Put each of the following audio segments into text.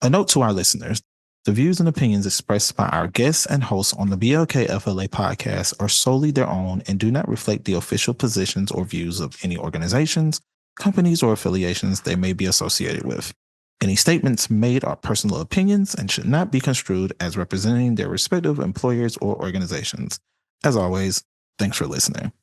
A note to our listeners. The views and opinions expressed by our guests and hosts on the BLKFLA podcast are solely their own and do not reflect the official positions or views of any organizations, companies, or affiliations they may be associated with. Any statements made are personal opinions and should not be construed as representing their respective employers or organizations. As always, thanks for listening.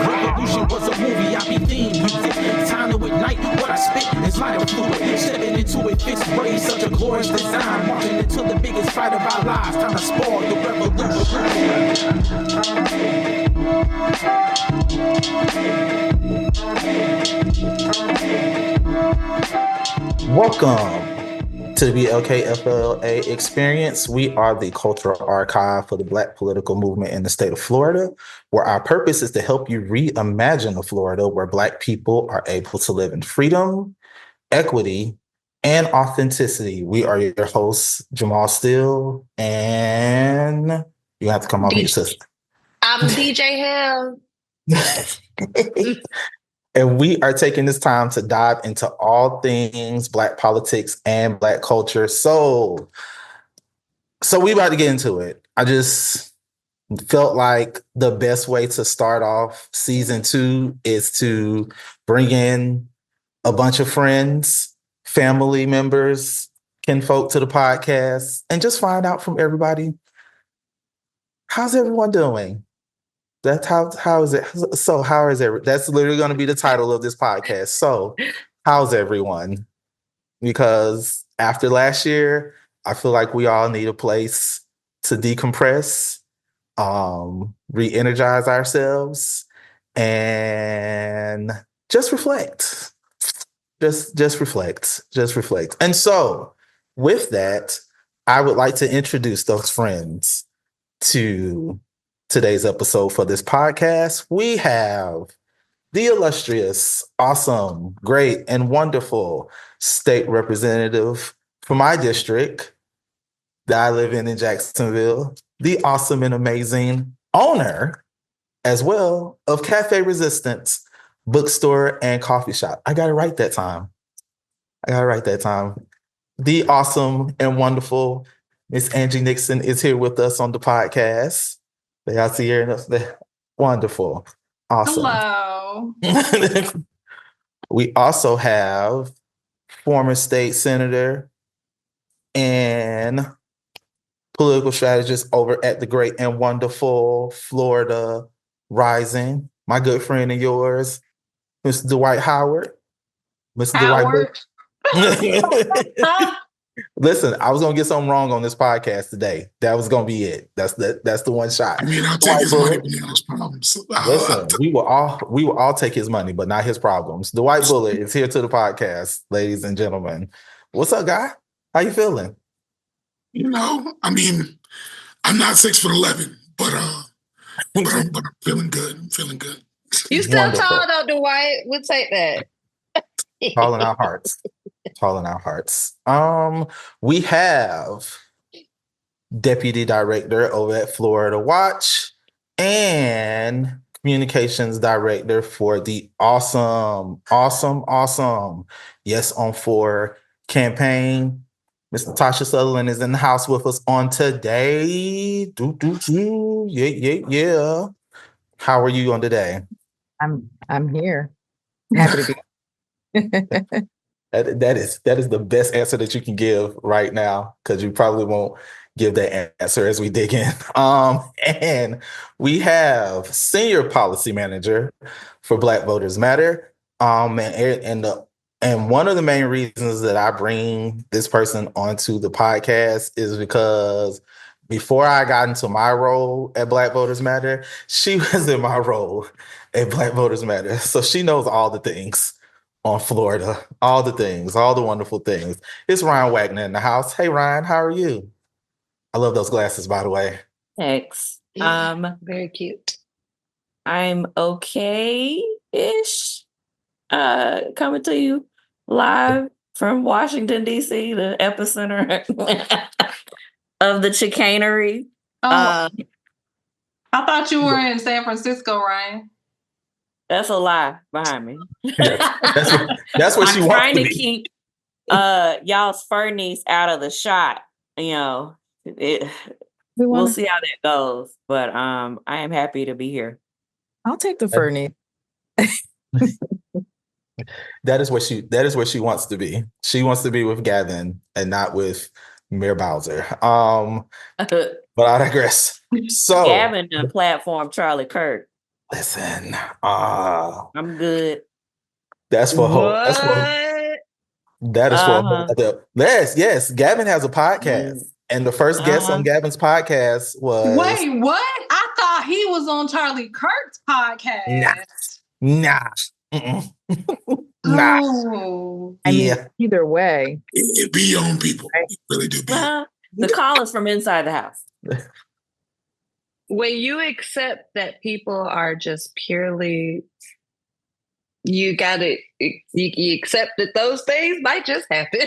Revolution was a movie, I be themed music. Time to ignite what I spit is lighter fluid. Stepping into it, fixed raised, such a glorious design. Marching into the biggest fight of our lives. Time to spoil the revolution. Welcome to the BLKFLA experience. We are the cultural archive for the Black political movement in the state of Florida, where our purpose is to help you reimagine a Florida where Black people are able to live in freedom, equity, and authenticity. We are your hosts, Jamal STEELE, and you have to come off your sister. I'm DJ Hale. And we are taking this time to dive into all things Black politics and Black culture. So we about to get into it. I just felt like the best way to start off season 2 is to bring in a bunch of friends, family members, kinfolk to the podcast, and just find out from everybody, how's everyone doing? That's how is it? So how is it? That's literally going to be the title of this podcast. So how's everyone? Because after last year, I feel like we all need a place to decompress, re-energize ourselves, and just reflect. Just reflect. And so with that, I would like to introduce those friends to today's episode for this podcast. We have the illustrious, awesome, great, and wonderful State Representative for my district that I live in Jacksonville, the awesome and amazing owner as well of Cafe Resistance bookstore and coffee shop. I got it right that time. The awesome and wonderful Miss Angie Nixon is here with us on the podcast. Y'all see her? Wonderful. Awesome. Hello. We also have former state senator and political strategist over at the great and wonderful Florida Rising, my good friend and yours, Mr. Dwight Howard. Mr. Howard? Dwight. Listen, I was gonna get something wrong on this podcast today. That was gonna be it. That's the one shot. I mean, I'll take his money, but not his problems. Listen, we will all take his money, but not his problems. Dwight Bullard is here to the podcast, ladies and gentlemen. What's up, guy? How you feeling? I mean, I'm not 6'11", but I'm feeling good. I'm feeling good. You still tall though, Dwight. We'll take that. Tall in our hearts. We have Deputy Director over at Florida Watch and Communications Director for the awesome Yes on 4 campaign. Miss Natasha Sutherland is in the house with us on today. Yeah. How are you on today? I'm here. Happy to be. That is the best answer that you can give right now, because you probably won't give that answer as we dig in. And we have Senior Policy Manager for Black Voters Matter. And one of the main reasons that I bring this person onto the podcast is because before I got into my role at Black Voters Matter, she was in my role at Black Voters Matter. So she knows all the things on Florida, all the things, all the wonderful things. It's Rhyane Wagner in the house. Hey, Rhyane, how are you? I love those glasses, by the way. Thanks. Very cute. I'm okay-ish. Coming to you live from Washington, D.C., the epicenter of the chicanery. I thought you were in San Francisco, Ryan. That's a lie behind me. That's what she wants trying to to be. keep y'all's fur niece out of the shot. You know, we'll see how that goes. But I am happy to be here. I'll take the fur niece. That is what she wants to be. She wants to be with Gavin and not with Mayor Bowser. But I digress. So Gavin done platform Charlie Kirk. Listen, I'm good. That's for hope. That is for hope. Yes. Gavin has a podcast, and the first guest on Gavin's podcast was. Wait, what? I thought he was on Charlie Kirk's podcast. Nah. Nah. Oh. I mean, either way, it be your own people. It really do be. The call is from inside the house. When you accept that people are just purely, you accept that those things might just happen.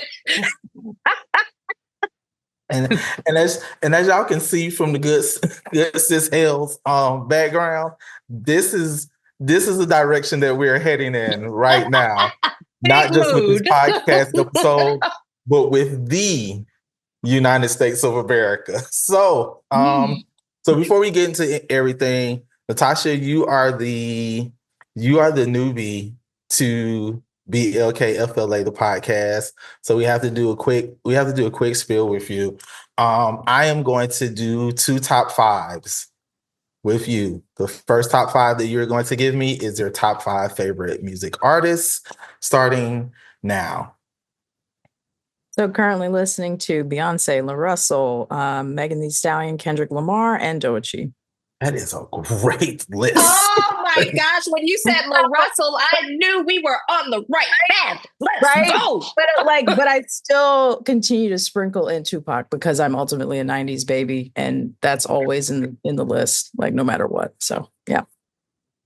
and as y'all can see from the good sis Hale's background, this is the direction that we're heading in right now. Not just with this podcast episode, but with the United States of America. So, so before we get into everything, Natasha, you are the newbie to BLKFLA, the podcast. So we have to do a quick spiel with you. I am going to do 2 top 5s with you. The first top 5 that you're going to give me is your top 5 favorite music artists, starting now. So currently listening to Beyonce, La Russell, Megan Thee Stallion, Kendrick Lamar, and Doechii. That is a great list. Oh my gosh, when you said La Russell, I knew we were on the right path. Let's go. But I still continue to sprinkle in Tupac because I'm ultimately a 90s baby, and that's always in the list, like no matter what. So yeah.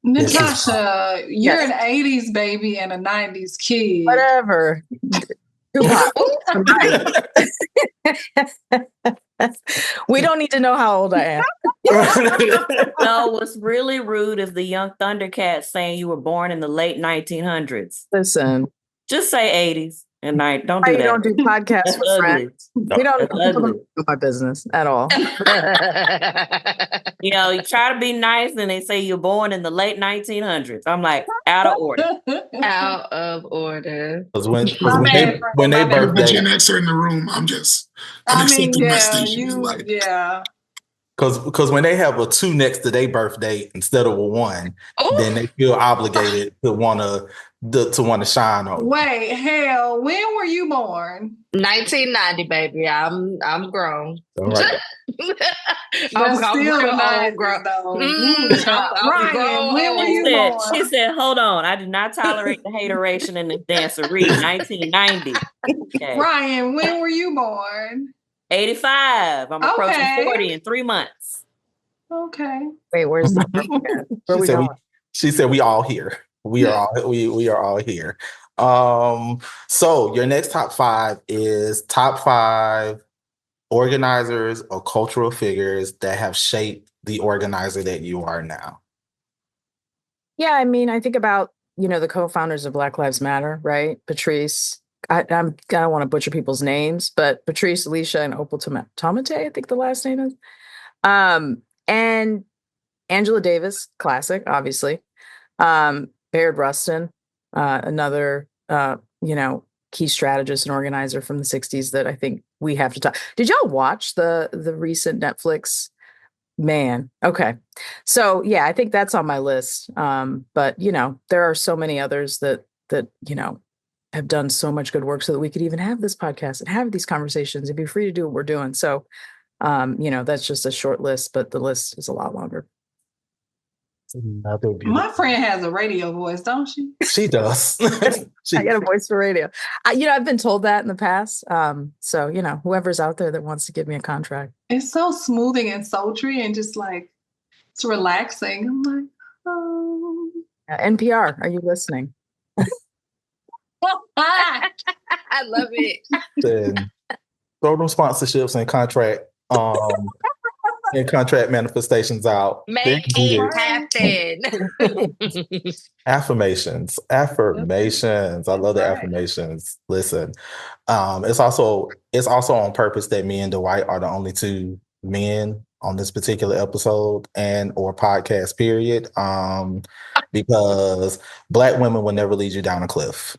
Natasha, you're an 80s baby and a 90s kid. Whatever. We don't need to know how old I am. No, what's really rude is the young Thundercats saying you were born in the late 1900s. Listen, just say 80s and night. Don't do that. We don't do podcasts with friends. We don't do my business at all. You know, you try to be nice and they say you're born in the late 1900s. I'm like, out of order. Out of order. Because when they birthday, Gen Xer in the room, I'm accepting my station. Because when they have a 2 next to their birthday instead of a 1, then they feel obligated to want to shine on. Wait, Hale, when were you born? 1990, baby. I'm grown. All right. I'm grown. Rhyane, when were you born? She said, hold on. I do not tolerate the hateration and the dancery. 1990. Okay. Rhyane, when were you born? 85. I'm approaching 40 in 3 months. Okay. Wait, where's the where we going? She said we all here. We are all here. So your next top 5 is top 5 organizers or cultural figures that have shaped the organizer that you are now. Yeah, I mean, I think about, the co-founders of Black Lives Matter, right? Patrice, I don't want to butcher people's names, but Patrice, Alicia, and Opal Tomate, I think the last name is. And Angela Davis, classic, obviously. Bayard Rustin, another, key strategist and organizer from the 60s that I think we have to talk. Did y'all watch the recent Netflix? Man, okay. So yeah, I think that's on my list. But there are so many others that have done so much good work so that we could even have this podcast and have these conversations and be free to do what we're doing. So, that's just a short list, but the list is a lot longer. My friend has a radio voice, don't she? She does. I got a voice for radio. I've been told that in the past. So, whoever's out there that wants to give me a contract. It's so smoothing and sultry and just like, it's relaxing. I'm like, oh. NPR, are you listening? I love it. Then throw them sponsorships and contract and contract manifestations out. Make it happen. Affirmations. I love the affirmations. Listen, it's also on purpose that me and Dwight are the only two men on this particular episode and or podcast period. Because Black women will never lead you down a cliff.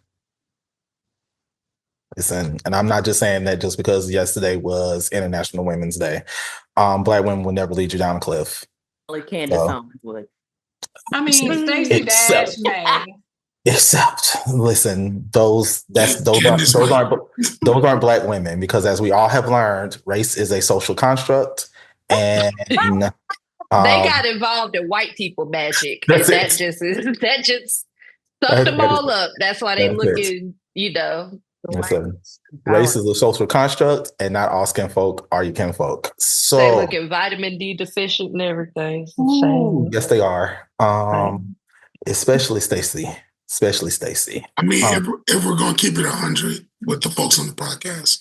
Listen, and I'm not just saying that just because yesterday was International Women's Day. Black women will never lead you down a cliff. Only Candace Owens would. I mean, Stacey Dash may. Except, listen, those aren't Black women, because as we all have learned, race is a social construct, and they got involved in white people magic. That just sucked them all up. That's why they looking, Listen, race is a social construct, and not all skin folk are your kinfolk. So they looking vitamin D deficient and everything. Yes, they are. Especially Stacey. I mean, if we're gonna keep it 100 with the folks on the podcast,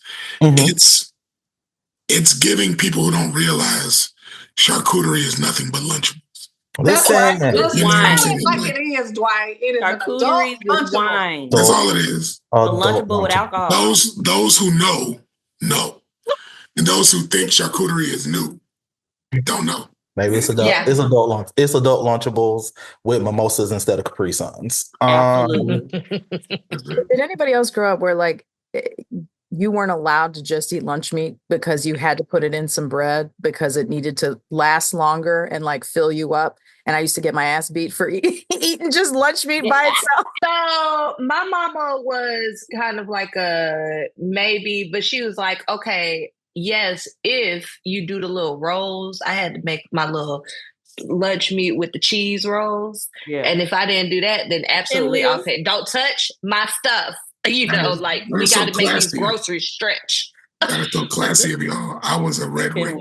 it's giving people who don't realize charcuterie is nothing but lunchables. Listen, like it is, Dwight. It is charcuterie with wine. That's all it is. A lunchable with alcohol. Those who know, and those who think charcuterie is new, don't know. Maybe it's adult. Yeah. It's adult Lunchables with mimosas instead of Capri Suns. Did anybody else grow up where like you weren't allowed to just eat lunch meat because you had to put it in some bread because it needed to last longer and like fill you up? And I used to get my ass beat for eating just lunch meat by itself. So my mama was kind of like a maybe, but she was like, okay, yes, if you do the little rolls. I had to make my little lunch meat with the cheese rolls. Yeah. And if I didn't do that, then absolutely okay. Don't touch my stuff. We got to make these groceries stretch. I gotta throw classy of y'all. I was a red ring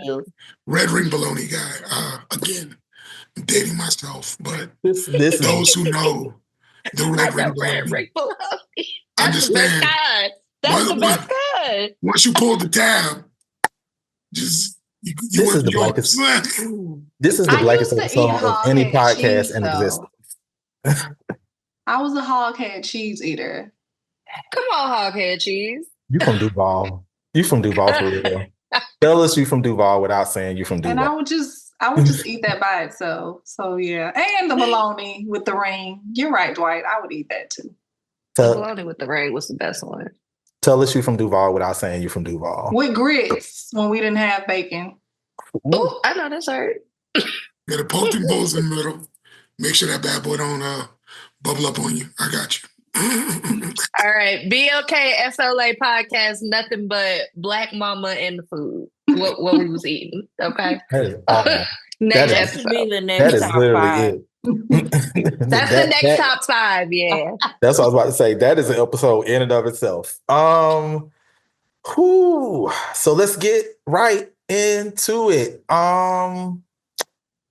bologna guy. Again, I'm dating myself, but those who know the red ring bologna understand. That's the best kind. Once you pull the tab, this is the blackest episode of any podcast in existence. I was a hoghead cheese eater. Come on, hoghead cheese. You from Duval. You from Duval for real. Tell us you from Duval without saying you from Duval. And I would just eat that by itself. So yeah. And the bologna with the ring. You're right, Dwight. I would eat that too. The bologna with the ring was the best one. Tell us you from Duval without saying you from Duval. With grits when we didn't have bacon. Oh, I know that's right. Get a poking bowls in the middle. Make sure that bad boy don't bubble up on you. I got you. All right, BLKFLA podcast, nothing but Black Mama and the food. What we was eating, okay? Next episode. That is literally it. That's the next top 5, yeah. That's what I was about to say. That is an episode in and of itself. So let's get right into it.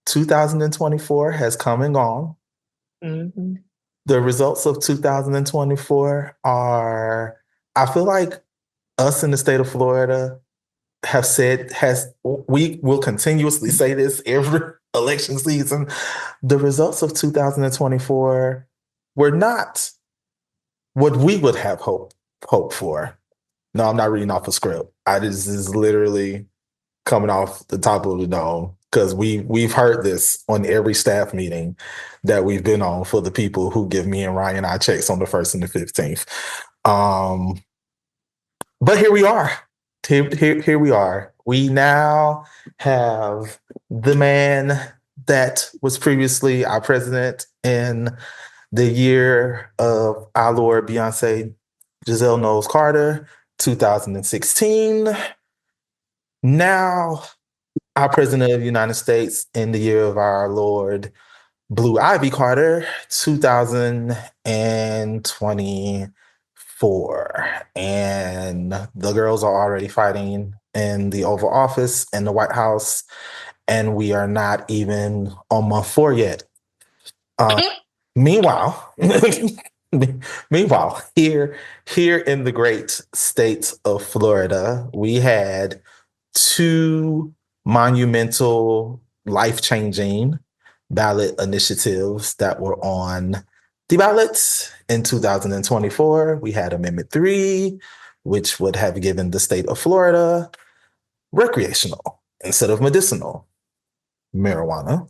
2024 has come and gone. Mm-hmm. The results of 2024 are, I feel like us in the state of Florida we will continuously say this every election season. The results of 2024 were not what we would have hoped for. No, I'm not reading off a script. This is literally coming off the top of the dome. Because we've heard this on every staff meeting that we've been on for the people who give me and Ryan our checks on the 1st and the 15th. But here we are. Here we are. We now have the man that was previously our president in the year of our Lord Beyonce Giselle Knowles Carter, 2016. Now, our president of the United States in the year of our Lord Blue Ivy Carter, 2024. And the girls are already fighting in the Oval Office and the White House, and we are not even on month 4 yet. Meanwhile, here in the great state of Florida, we had 2 monumental, life-changing ballot initiatives that were on the ballots in 2024. We had Amendment 3, which would have given the state of Florida recreational instead of medicinal marijuana.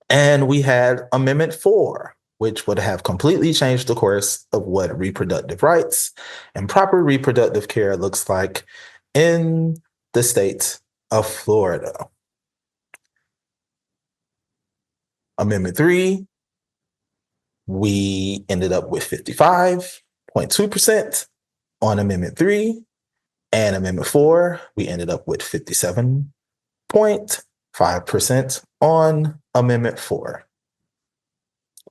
And we had Amendment 4, which would have completely changed the course of what reproductive rights and proper reproductive care looks like in the state of Florida. Amendment 3, we ended up with 55.2% on Amendment 3, and Amendment 4, we ended up with 57.5% on Amendment 4.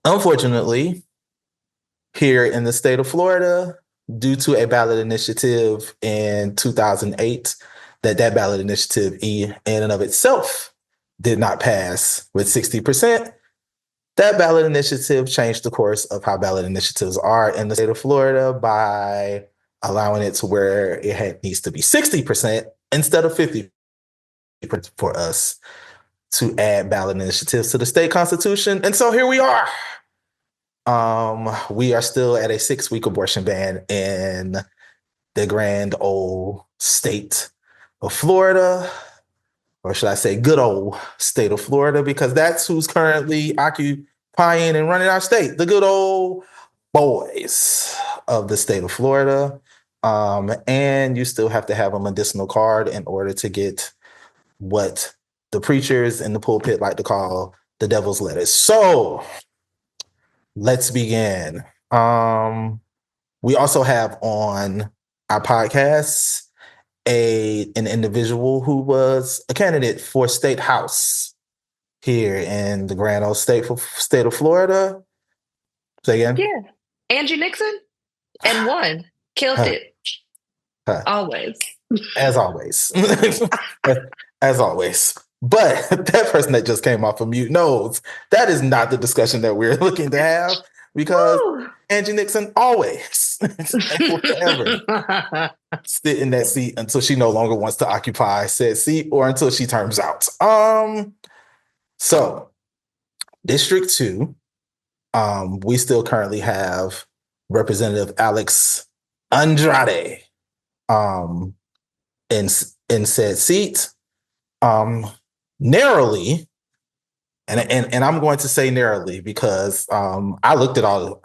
Unfortunately, here in the state of Florida, due to a ballot initiative in 2008, that ballot initiative in and of itself did not pass with 60%. That ballot initiative changed the course of how ballot initiatives are in the state of Florida by allowing it to where needs to be 60% instead of 50% for us to add ballot initiatives to the state constitution. And so here we are. We are still at a 6-week abortion ban in the grand old state of Florida, or should I say good old state of Florida, because that's who's currently occupying and running our state, the good old boys of the state of Florida. And you still have to have a medicinal card in order to get what the preachers in the pulpit like to call the devil's lettuce. So let's begin. We also have on our podcast an individual who was a candidate for state house here in the grand old state of Florida. Say again? Yeah. Angie Nixon and won. Killed it. Always. As always. As always. But that person that just came off of mute knows that is not the discussion that we're looking to have, because Angie Nixon always and forever sit in that seat until she no longer wants to occupy said seat or until she terms out. So District 2, we still currently have Representative Alex Andrade in said seat. Narrowly, and I'm going to say narrowly because I looked at all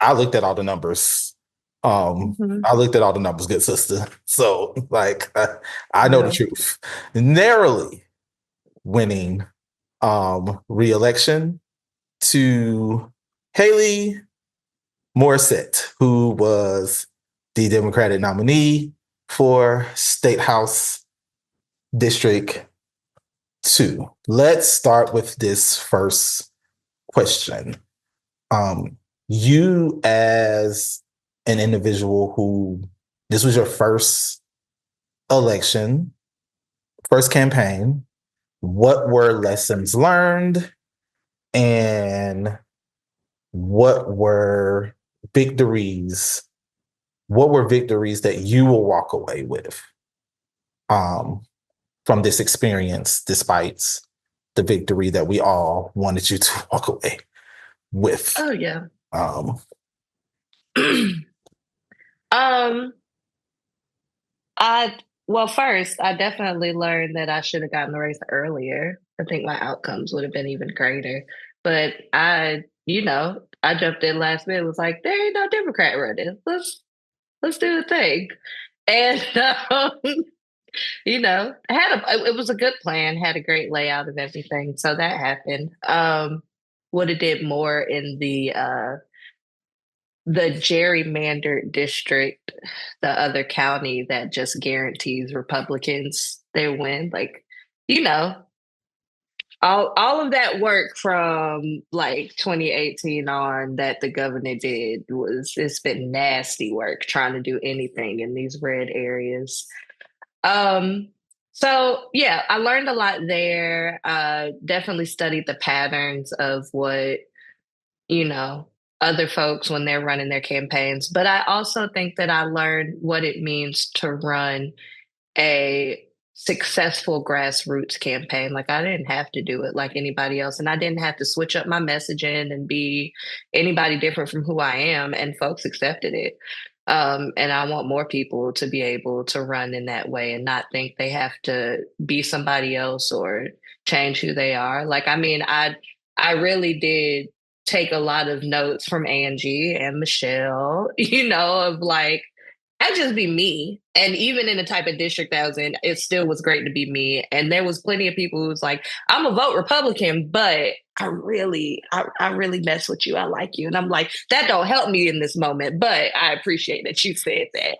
the numbers. I looked at all the numbers, good sister. So I know the truth. Narrowly winning re-election to Haley Morissette, who was the Democratic nominee for State House District 2. Let's start with this first question. You as an individual who this was your first election, first campaign, what were lessons learned and what were victories? What were victories that you will walk away with from this experience, despite the victory that we all wanted you to walk away with? Oh yeah. First, I definitely learned that I should have gotten the race earlier. I think my outcomes would have been even greater. But I jumped in last minute. Was like, there ain't no Democrat running. Let's do the thing. And it was a good plan, had a great layout of everything. So that happened. Would have did more in the gerrymandered district, the other county that just guarantees Republicans their win. All of that work from 2018 on that the governor did it's been nasty work trying to do anything in these red areas. So yeah, I learned a lot there. Definitely studied the patterns of what, other folks when they're running their campaigns. But I also think that I learned what it means to run a successful grassroots campaign. Like, I didn't have to do it like anybody else, and I didn't have to switch up my messaging and be anybody different from who I am, and folks accepted it. And I want more people to be able to run in that way and not think they have to be somebody else or change who they are. Like, I mean, I really did take a lot of notes from Angie and Michelle, you know, of like, I'd just be me. And even in the type of district that I was in, it still was great to be me. And there was plenty of people who was like, I'm a vote Republican, but I really mess with you. I like you. And I'm like, that don't help me in this moment, but I appreciate that you said that.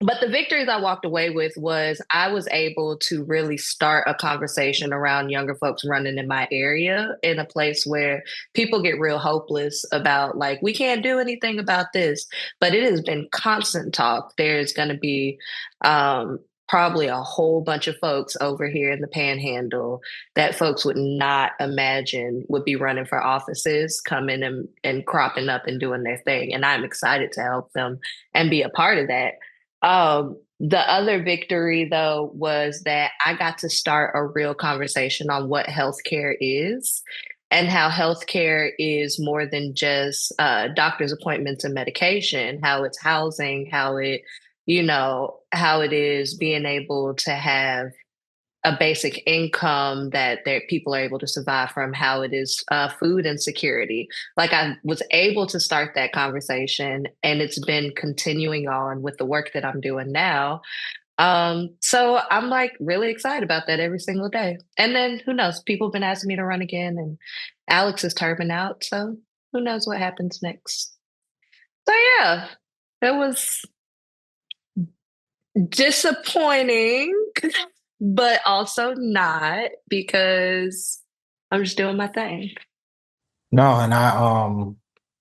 But the victories I walked away with was I was able to really start a conversation around younger folks running in my area, in a place where people get real hopeless about, like, we can't do anything about this. But it has been constant talk. There's going to be probably a whole bunch of folks over here in the Panhandle that folks would not imagine would be running for offices, coming and cropping up and doing their thing. And I'm excited to help them and be a part of that. The other victory, though, was that I got to start a real conversation on what healthcare is and how healthcare is more than just doctor's appointments and medication, how it's housing, how it is being able to have a basic income that people are able to survive from, how it is food insecurity. Like, I was able to start that conversation, and it's been continuing on with the work that I'm doing now. So I'm like really excited about that every single day. And then who knows? People have been asking me to run again, and Alex is terming out. So who knows what happens next? So yeah, it was disappointing, but also not, because I'm just doing my thing. No, and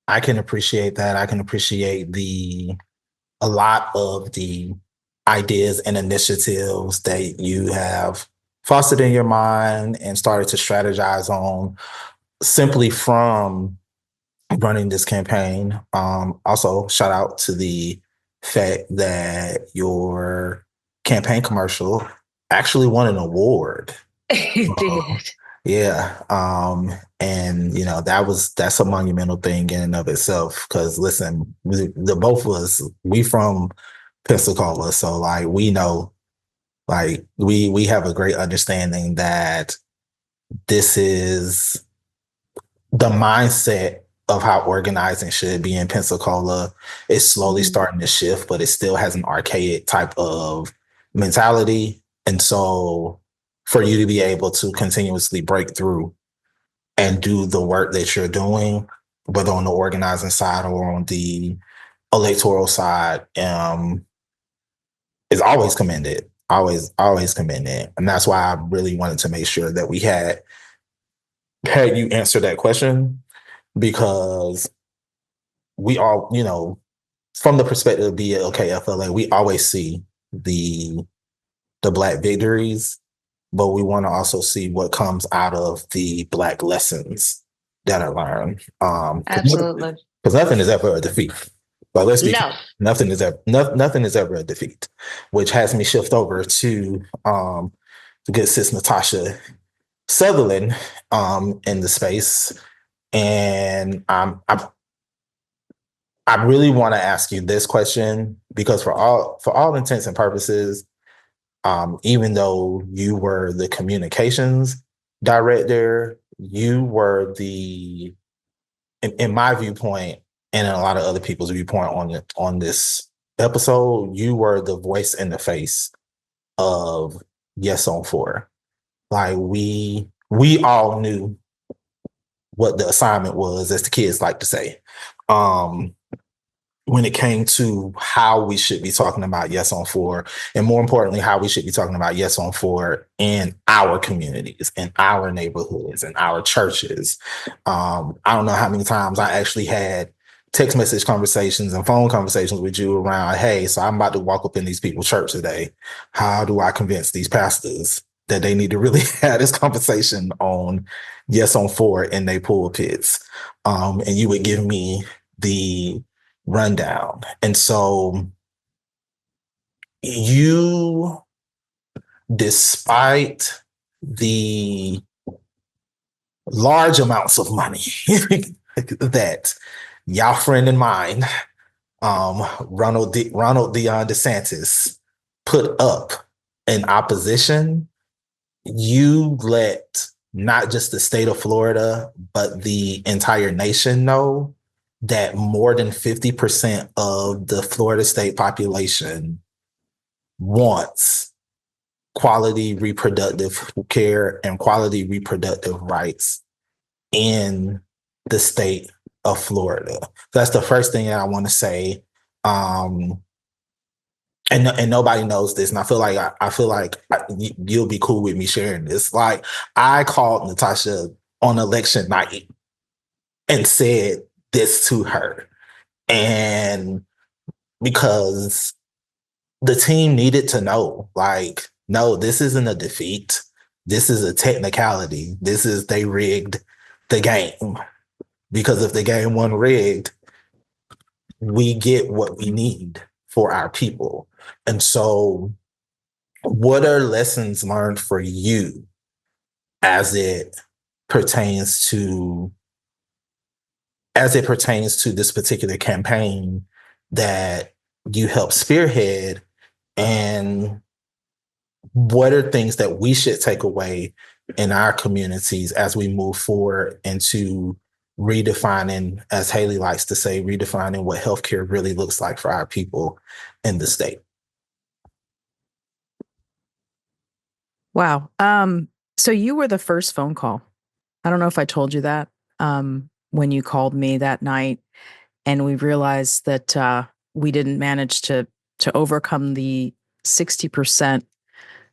I can appreciate that. I can appreciate a lot of the ideas and initiatives that you have fostered in your mind and started to strategize on simply from running this campaign. Also, shout out to the fact that your campaign commercial actually won an award. It did. Yeah. And you know, that's a monumental thing in and of itself. Cause listen, the both of us, we from Pensacola. So like, we know, like we have a great understanding that this is the mindset of how organizing should be in Pensacola. It's slowly starting to shift, but it still has an archaic type of mentality. And so for you to be able to continuously break through and do the work that you're doing, whether on the organizing side or on the electoral side, is always commended. Always commended. And that's why I really wanted to make sure that we had you answer that question, because we all, you know, from the perspective of BLKFLA, we always see the Black victories, but we want to also see what comes out of the Black lessons that are learned. Absolutely. Because nothing is ever a defeat. But let's be No. Nothing is ever a defeat, which has me shift over to the good sis Natasha Sutherland in the space. And I really want to ask you this question, because for all intents and purposes, even though you were the communications director, you were in my viewpoint, and in a lot of other people's viewpoint on this episode, you were the voice in the face of Yes on 4. Like, we all knew what the assignment was, as the kids like to say, when it came to how we should be talking about Yes on 4, and more importantly, how we should be talking about Yes on 4 in our communities, in our neighborhoods, in our churches. I don't know how many times I actually had text message conversations and phone conversations with you around, hey, so I'm about to walk up in these people's church today. How do I convince these pastors that they need to really have this conversation on Yes on 4 in their pulpits? And you would give me the rundown. And so you despite the large amounts of money that y'all friend and mine, Ronald Deion DeSantis, put up in opposition, you let not just the state of Florida, but the entire nation know that more than 50% of the Florida state population wants quality reproductive care and quality reproductive rights in the state of Florida. That's the first thing that I want to say. And nobody knows this, and I feel like you'll be cool with me sharing this. Like, I called Natasha on election night and said this to her, and because the team needed to know, like, no, this isn't a defeat. This is a technicality. They rigged the game, because if the game wasn't rigged, we get what we need for our people. And so, what are lessons learned for you as it pertains to this particular campaign that you help spearhead? And what are things that we should take away in our communities as we move forward into redefining, as Haley likes to say, redefining what healthcare really looks like for our people in the state? Wow. So you were the first phone call. I don't know if I told you that when you called me that night, and we realized that we didn't manage to overcome the 60%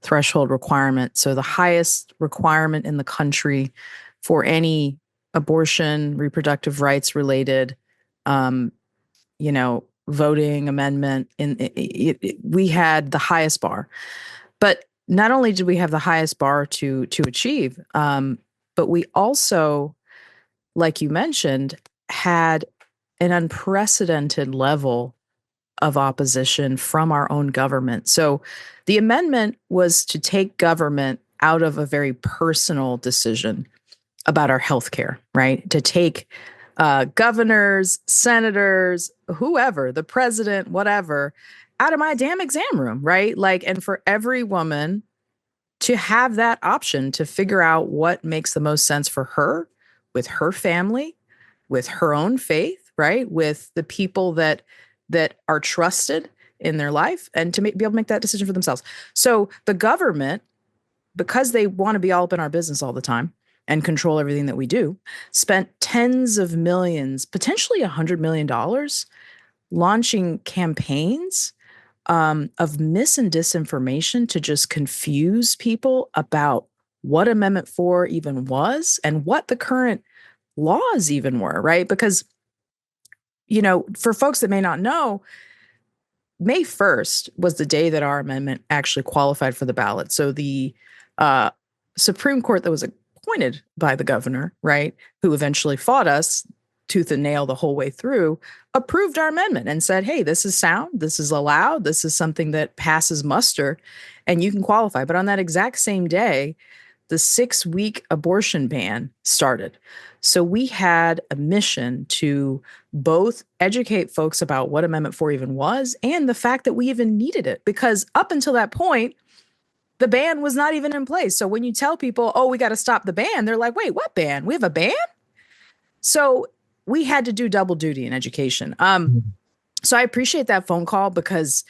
threshold requirement. So the highest requirement in the country for any abortion, reproductive rights related, voting amendment. We had the highest bar, but not only did we have the highest bar to achieve, but we also, like you mentioned, had an unprecedented level of opposition from our own government. So the amendment was to take government out of a very personal decision about our healthcare, right? To take governors, senators, whoever, the president, whatever, out of my damn exam room, right? Like, and for every woman to have that option to figure out what makes the most sense for her, with her family, with her own faith, right? With the people that are trusted in their life, and to be able to make that decision for themselves. So the government, because they want to be all up in our business all the time and control everything that we do, spent tens of millions, potentially $100 million, launching campaigns of mis and disinformation to just confuse people about what Amendment 4 even was and what the current laws even were, right? Because, for folks that may not know, May 1st was the day that our amendment actually qualified for the ballot. So the Supreme Court that was appointed by the governor, right, who eventually fought us tooth and nail the whole way through, approved our amendment and said, hey, this is sound, this is allowed, this is something that passes muster, and you can qualify. But on that exact same day, the 6-week abortion ban started. So we had a mission to both educate folks about what Amendment 4 even was and the fact that we even needed it, because up until that point, the ban was not even in place. So when you tell people, oh, we got to stop the ban, they're like, wait, what ban? We have a ban? So we had to do double duty in education. So I appreciate that phone call, because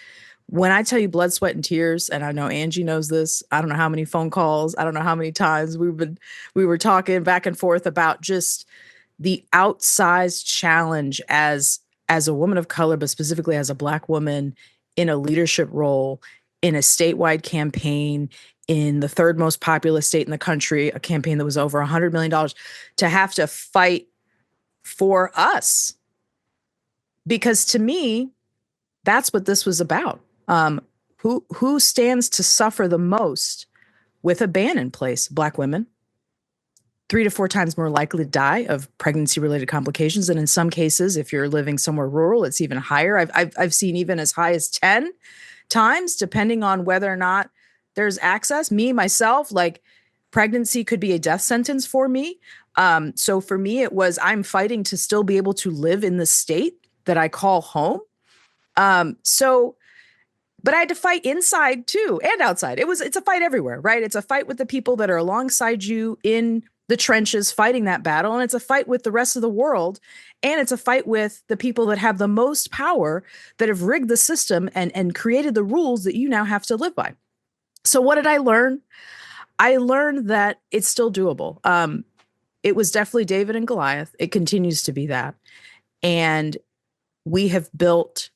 when I tell you blood, sweat, and tears, and I know Angie knows this, I don't know how many phone calls, I don't know how many times we were talking back and forth about just the outsized challenge as a woman of color, but specifically as a Black woman in a leadership role, in a statewide campaign, in the third most populous state in the country, a campaign that was over $100 million, to have to fight for us. Because to me, that's what this was about. Who stands to suffer the most with a ban in place? Black women, 3 to 4 times more likely to die of pregnancy-related complications, and in some cases, if you're living somewhere rural, it's even higher. I've seen even as high as 10 times, depending on whether or not there's access. Me, myself, like pregnancy could be a death sentence for me. So for me, it was, I'm fighting to still be able to live in the state that I call home. But I had to fight inside too and outside. It's a fight everywhere, right? It's a fight with the people that are alongside you in the trenches fighting that battle. And it's a fight with the rest of the world. And it's a fight with the people that have the most power, that have rigged the system and created the rules that you now have to live by. So what did I learn? I learned that it's still doable. It was definitely David and Goliath. It continues to be that. And we have built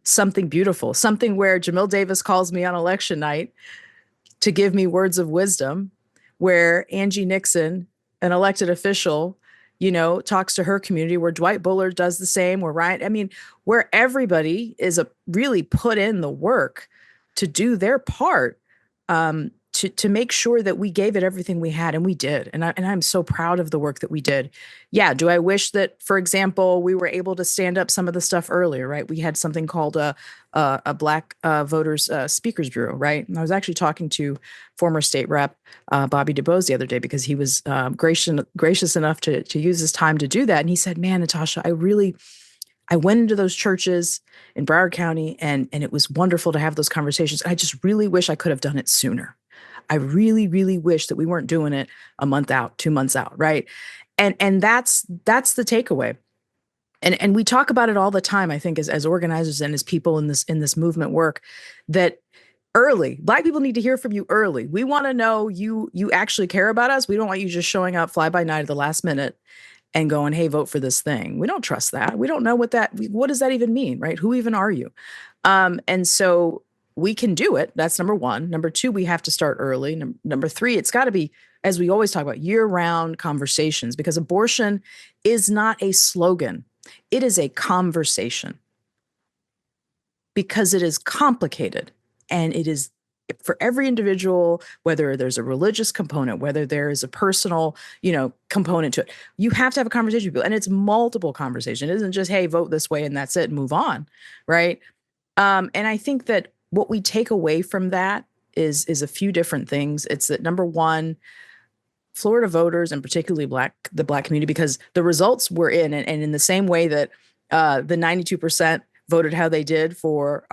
something beautiful, something where Jamil Davis calls me on election night to give me words of wisdom, where Angie Nixon, an elected official, talks to her community, where Dwight Bullard does the same, where Rhyane, where everybody is really put in the work to do their part, to make sure that we gave it everything we had, and we did. And I'm so proud of the work that we did. Yeah. Do I wish that, for example, we were able to stand up some of the stuff earlier, right? We had something called a Black Voters Speakers Bureau, right? And I was actually talking to former state rep Bobby DuBose the other day, because he was gracious enough to use his time to do that. And he said, man, Natasha, I went into those churches in Broward County, and it was wonderful to have those conversations. I just really wish I could have done it sooner. I really, really wish that we weren't doing it a month out, 2 months out, right? And that's the takeaway. And we talk about it all the time, I think, as organizers and as people in this movement work, that early, Black people need to hear from you early. We want to know you actually care about us. We don't want you just showing up fly by night at the last minute and going, hey, vote for this thing. We don't trust that. We don't know what does that even mean, right? Who even are you? And so we can do it. That's number one. Number two, we have to start early. Number three, it's got to be, as we always talk about, year-round conversations, because abortion is not a slogan. It is a conversation, because it is complicated, and it is for every individual, whether there's a religious component, whether there is a personal, component to it. You have to have a conversation with people, and it's multiple conversation. It isn't just, hey, vote this way and that's it, and move on, right? And I think that what we take away from that is a few different things. It's that, number one, Florida voters, and particularly the Black community, because the results were in, and in the same way that the 92% voted how they did for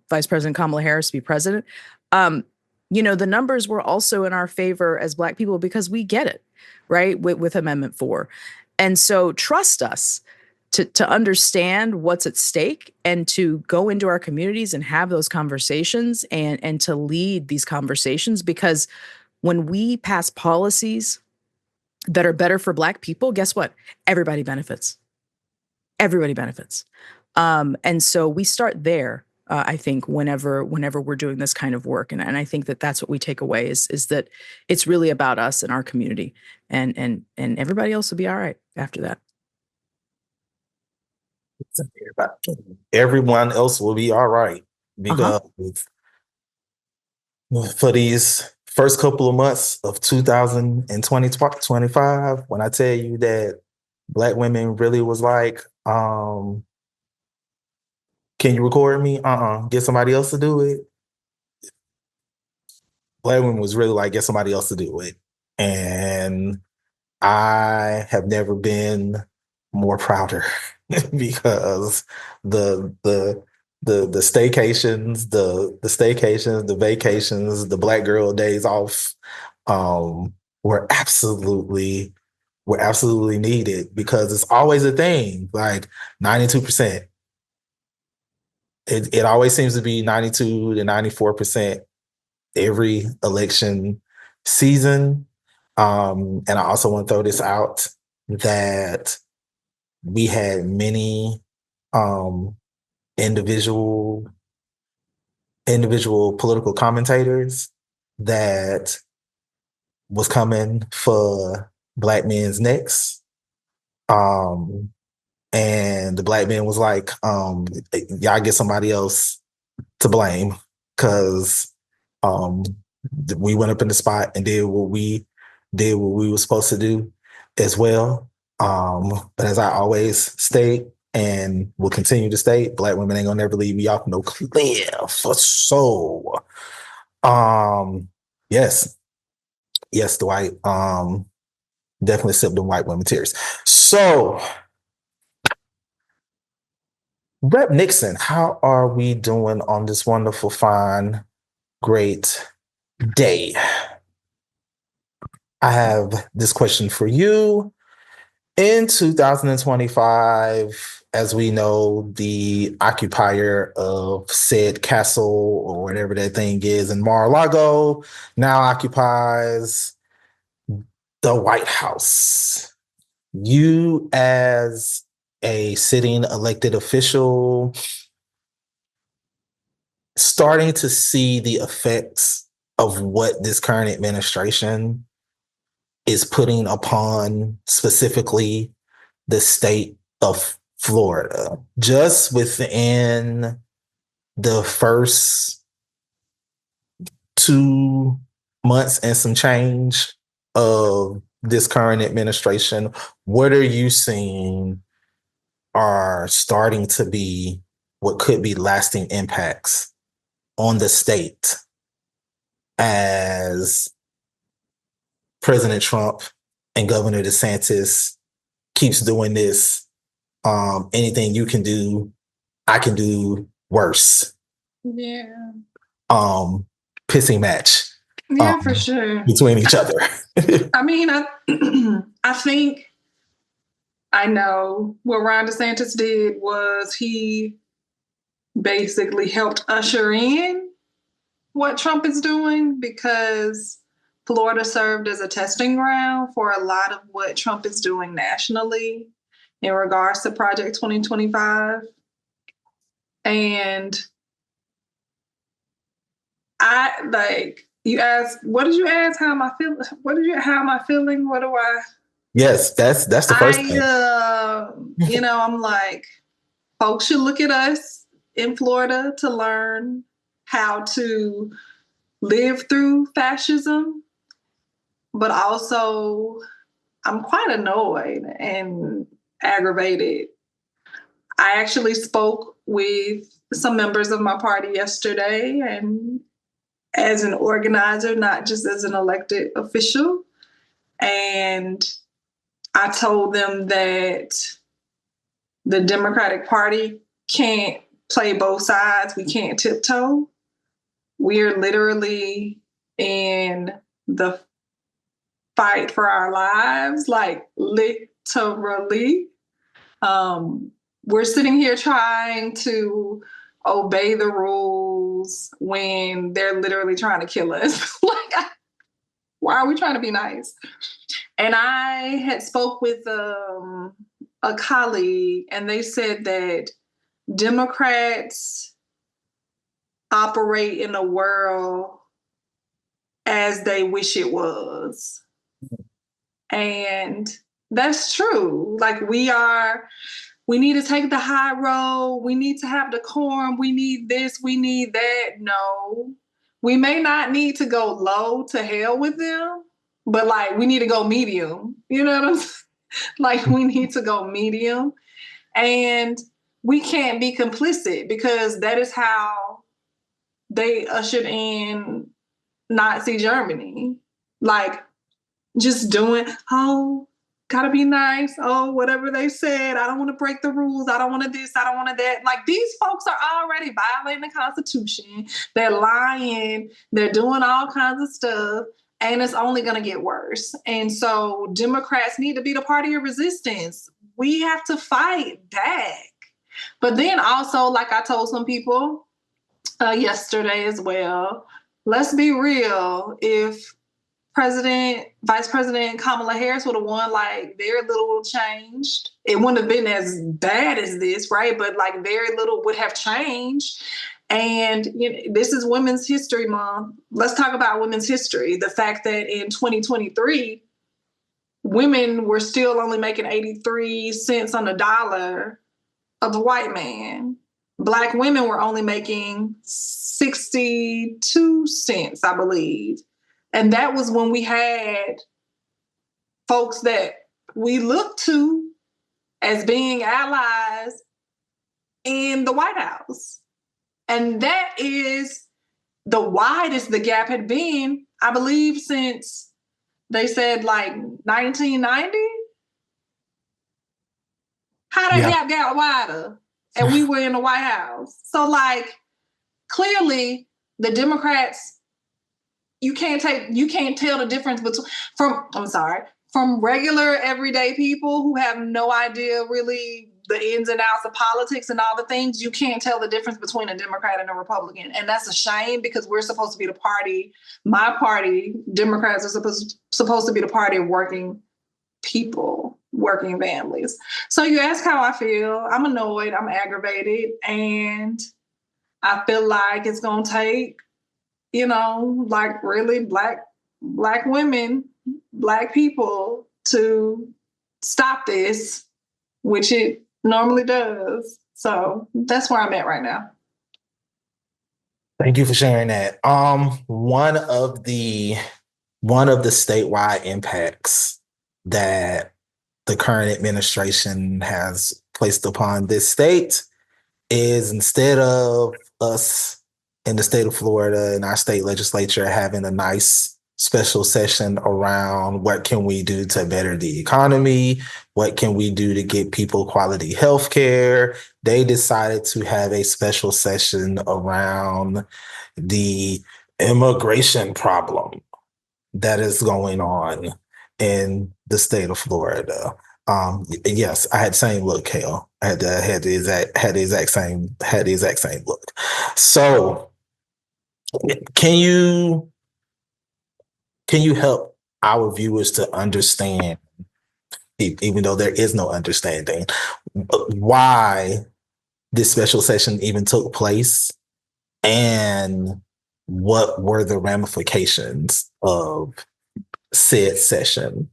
Vice President Kamala Harris to be president, the numbers were also in our favor as Black people, because we get it, right, with Amendment 4. And so trust us to understand what's at stake, and to go into our communities and have those conversations, and to lead these conversations, because when we pass policies that are better for Black people, guess what? Everybody benefits. Everybody benefits. And so we start there, I think, whenever we're doing this kind of work. And I think that that's what we take away is that it's really about us and our community, and everybody else will be all right after that. Everyone else will be all right, because for these first couple of months of 2025, when I tell you that Black women really was like, can you record me? Get somebody else to do it. Black women was really like, get somebody else to do it. And I have never been more prouder, because the staycations, the vacations, the Black girl days off were absolutely needed, because it's always a thing, like 92%. It always seems to be 92 to 94% every election season. And I also want to throw this out, that we had many individual political commentators that was coming for Black men's necks. And the Black man was like, y'all get somebody else to blame, because we went up in the spot and did what we were supposed to do as well. But as I always state, and will continue to state, Black women ain't gonna never leave me off no cliff. So Yes. Yes, Dwight. Definitely sip the white women tears. So, Rep Nixon, how are we doing on this wonderful, fine, great day? I have this question for you. In 2025, as we know, the occupier of said castle or whatever that thing is in Mar-a-Lago now occupies the White House. You, as a sitting elected official, starting to see the effects of what this current administration is putting upon specifically the state of Florida. Just within the first 2 months and some change of this current administration, what are you seeing are starting to be what could be lasting impacts on the state as President Trump and Governor DeSantis keeps doing this? Anything you can do, I can do worse. Yeah. Pissing match. Yeah, for sure. Between each other. I mean, I think I know what Ron DeSantis did was he basically helped usher in what Trump is doing, because Florida served as a testing ground for a lot of what Trump is doing nationally in regards to Project 2025. And you asked, what did you ask? How am I feeling? How am I feeling? What do I? Yes, that's the first thing. I'm like, folks should look at us in Florida to learn how to live through fascism. But also, I'm quite annoyed and aggravated. I actually spoke with some members of my party yesterday, and as an organizer, not just as an elected official. And I told them that the Democratic Party can't play both sides. We can't tiptoe. We're literally in the fight for our lives, like literally. We're sitting here trying to obey the rules when they're literally trying to kill us. Why are we trying to be nice? And I had spoke with a colleague, and they said that Democrats operate in a world as they wish it was. And that's true. We need to take the high road. We need to have decorum. We need this. We need that. No, we may not need to go low to hell with them, but we need to go medium. You know what I'm saying? We need to go medium. And we can't be complicit, because that is how they ushered in Nazi Germany. Just doing, gotta be nice. Whatever they said, I don't want to break the rules. I don't want to this. I don't want to that. These folks are already violating the Constitution. They're lying. They're doing all kinds of stuff. And it's only going to get worse. And so Democrats need to be the party of resistance. We have to fight back. But then also, like I told some people yesterday as well, let's be real. If Vice President Kamala Harris would have won, very little would have changed. It wouldn't have been as bad as this, right? But very little would have changed. And this is Women's History Month. Let's talk about women's history. The fact that in 2023, women were still only making 83 cents on the dollar of a white man. Black women were only making 62 cents, I believe. And that was when we had folks that we looked to as being allies in the White House. And that is the widest the gap had been, I believe, since they said like 1990. How that gap got wider? And we were in the White House. So like, clearly the Democrats, you can't tell the difference from regular everyday people who have no idea really the ins and outs of politics and all the things. You can't tell the difference between a Democrat and a Republican. And that's a shame, because we're supposed to be the party, my party, Democrats are supposed to be the party of working people, working families. So you ask how I feel. I'm annoyed, I'm aggravated, and I feel like it's gonna take, like really black women, black people to stop this, which it normally does. So that's where I'm at right now. Thank you for sharing that. One of the statewide impacts that the current administration has placed upon this state is, instead of us in the state of Florida and our state legislature having a nice special session around what can we do to better the economy, what can we do to get people quality health care, they decided to have a special session around the immigration problem that is going on in the state of Florida. Yes, I had the same look, Hale. I had the exact same look. So, can you help our viewers to understand, even though there is no understanding, why this special session even took place, and what were the ramifications of said session?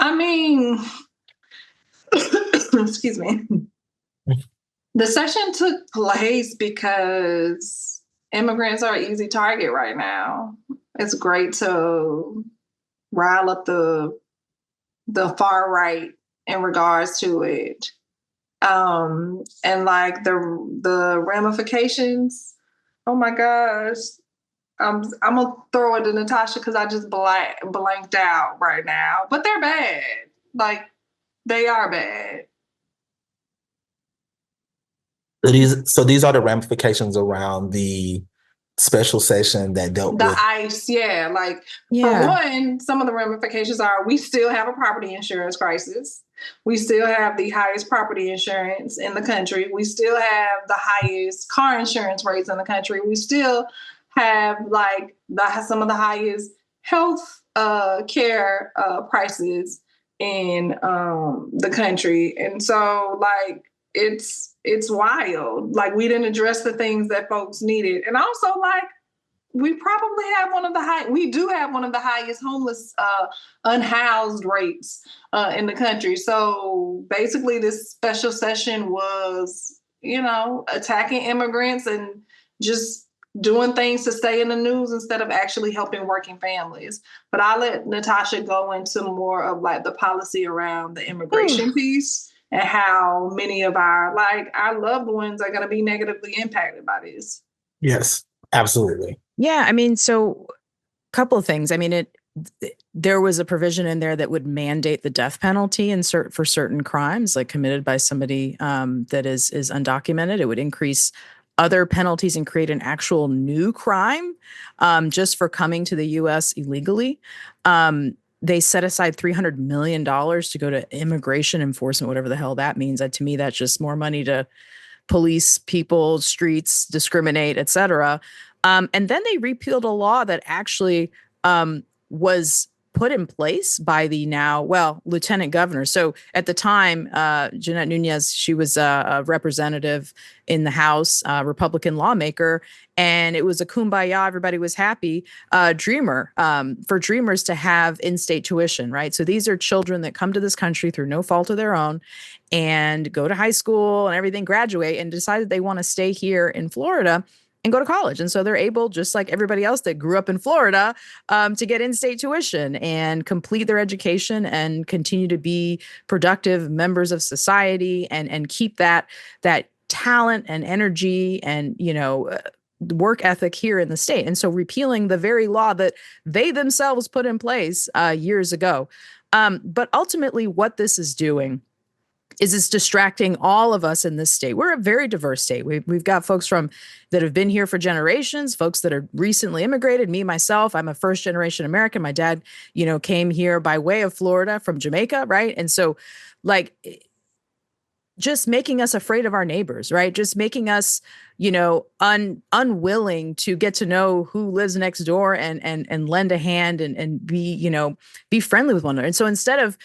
I mean, excuse me. The session took place because immigrants are an easy target right now. It's great to rile up the far right in regards to it. And like the ramifications, oh my gosh. I'm gonna throw it to Natasha because I just blanked out right now. But they're bad. Like, they are bad. So these are the ramifications around the special session that dealt with the ICE. Yeah, like, for one, some of the ramifications are we still have a property insurance crisis. We still have the highest property insurance in the country. We still have the highest car insurance rates in the country. We still have like some of the highest health care prices in the country. And so like it's wild. Like, we didn't address the things that folks needed. And also, like, we probably have one of the highest homeless unhoused rates in the country. So basically this special session was, attacking immigrants and just doing things to stay in the news instead of actually helping working families. But I'll let Natasha go into more of like the policy around the immigration piece and how many of our loved ones are going to be negatively impacted by this. Yes, absolutely. Yeah, I mean, so a couple of things. I mean, there was a provision in there that would mandate the death penalty for certain crimes, like committed by somebody that is undocumented. It would increase other penalties and create an actual new crime just for coming to the U.S. illegally. They set aside $300 million to go to immigration enforcement, whatever the hell that means. To me, that's just more money to police people, streets, discriminate, et cetera. And then they repealed a law that actually was put in place by the lieutenant governor. So at the time, Jeanette Nunez, she was a representative in the House, Republican lawmaker, and it was a kumbaya. Everybody was happy. Dreamer, for dreamers to have in-state tuition, right? So these are children that come to this country through no fault of their own and go to high school and everything, graduate, and decide that they want to stay here in Florida and go to college. And so they're able, just like everybody else that grew up in Florida, to get in-state tuition and complete their education and continue to be productive members of society and keep that talent and energy and, work ethic here in the state. And so repealing the very law that they themselves put in place years ago. But ultimately what this is doing is it's distracting all of us in this state. We're a very diverse state. We've got folks that have been here for generations, folks that are recently immigrated. Me, myself, I'm a first generation American. My dad, came here by way of Florida from Jamaica, right? And so like just making us afraid of our neighbors, right? Just making us, unwilling to get to know who lives next door and lend a hand and be friendly with one another. And so instead of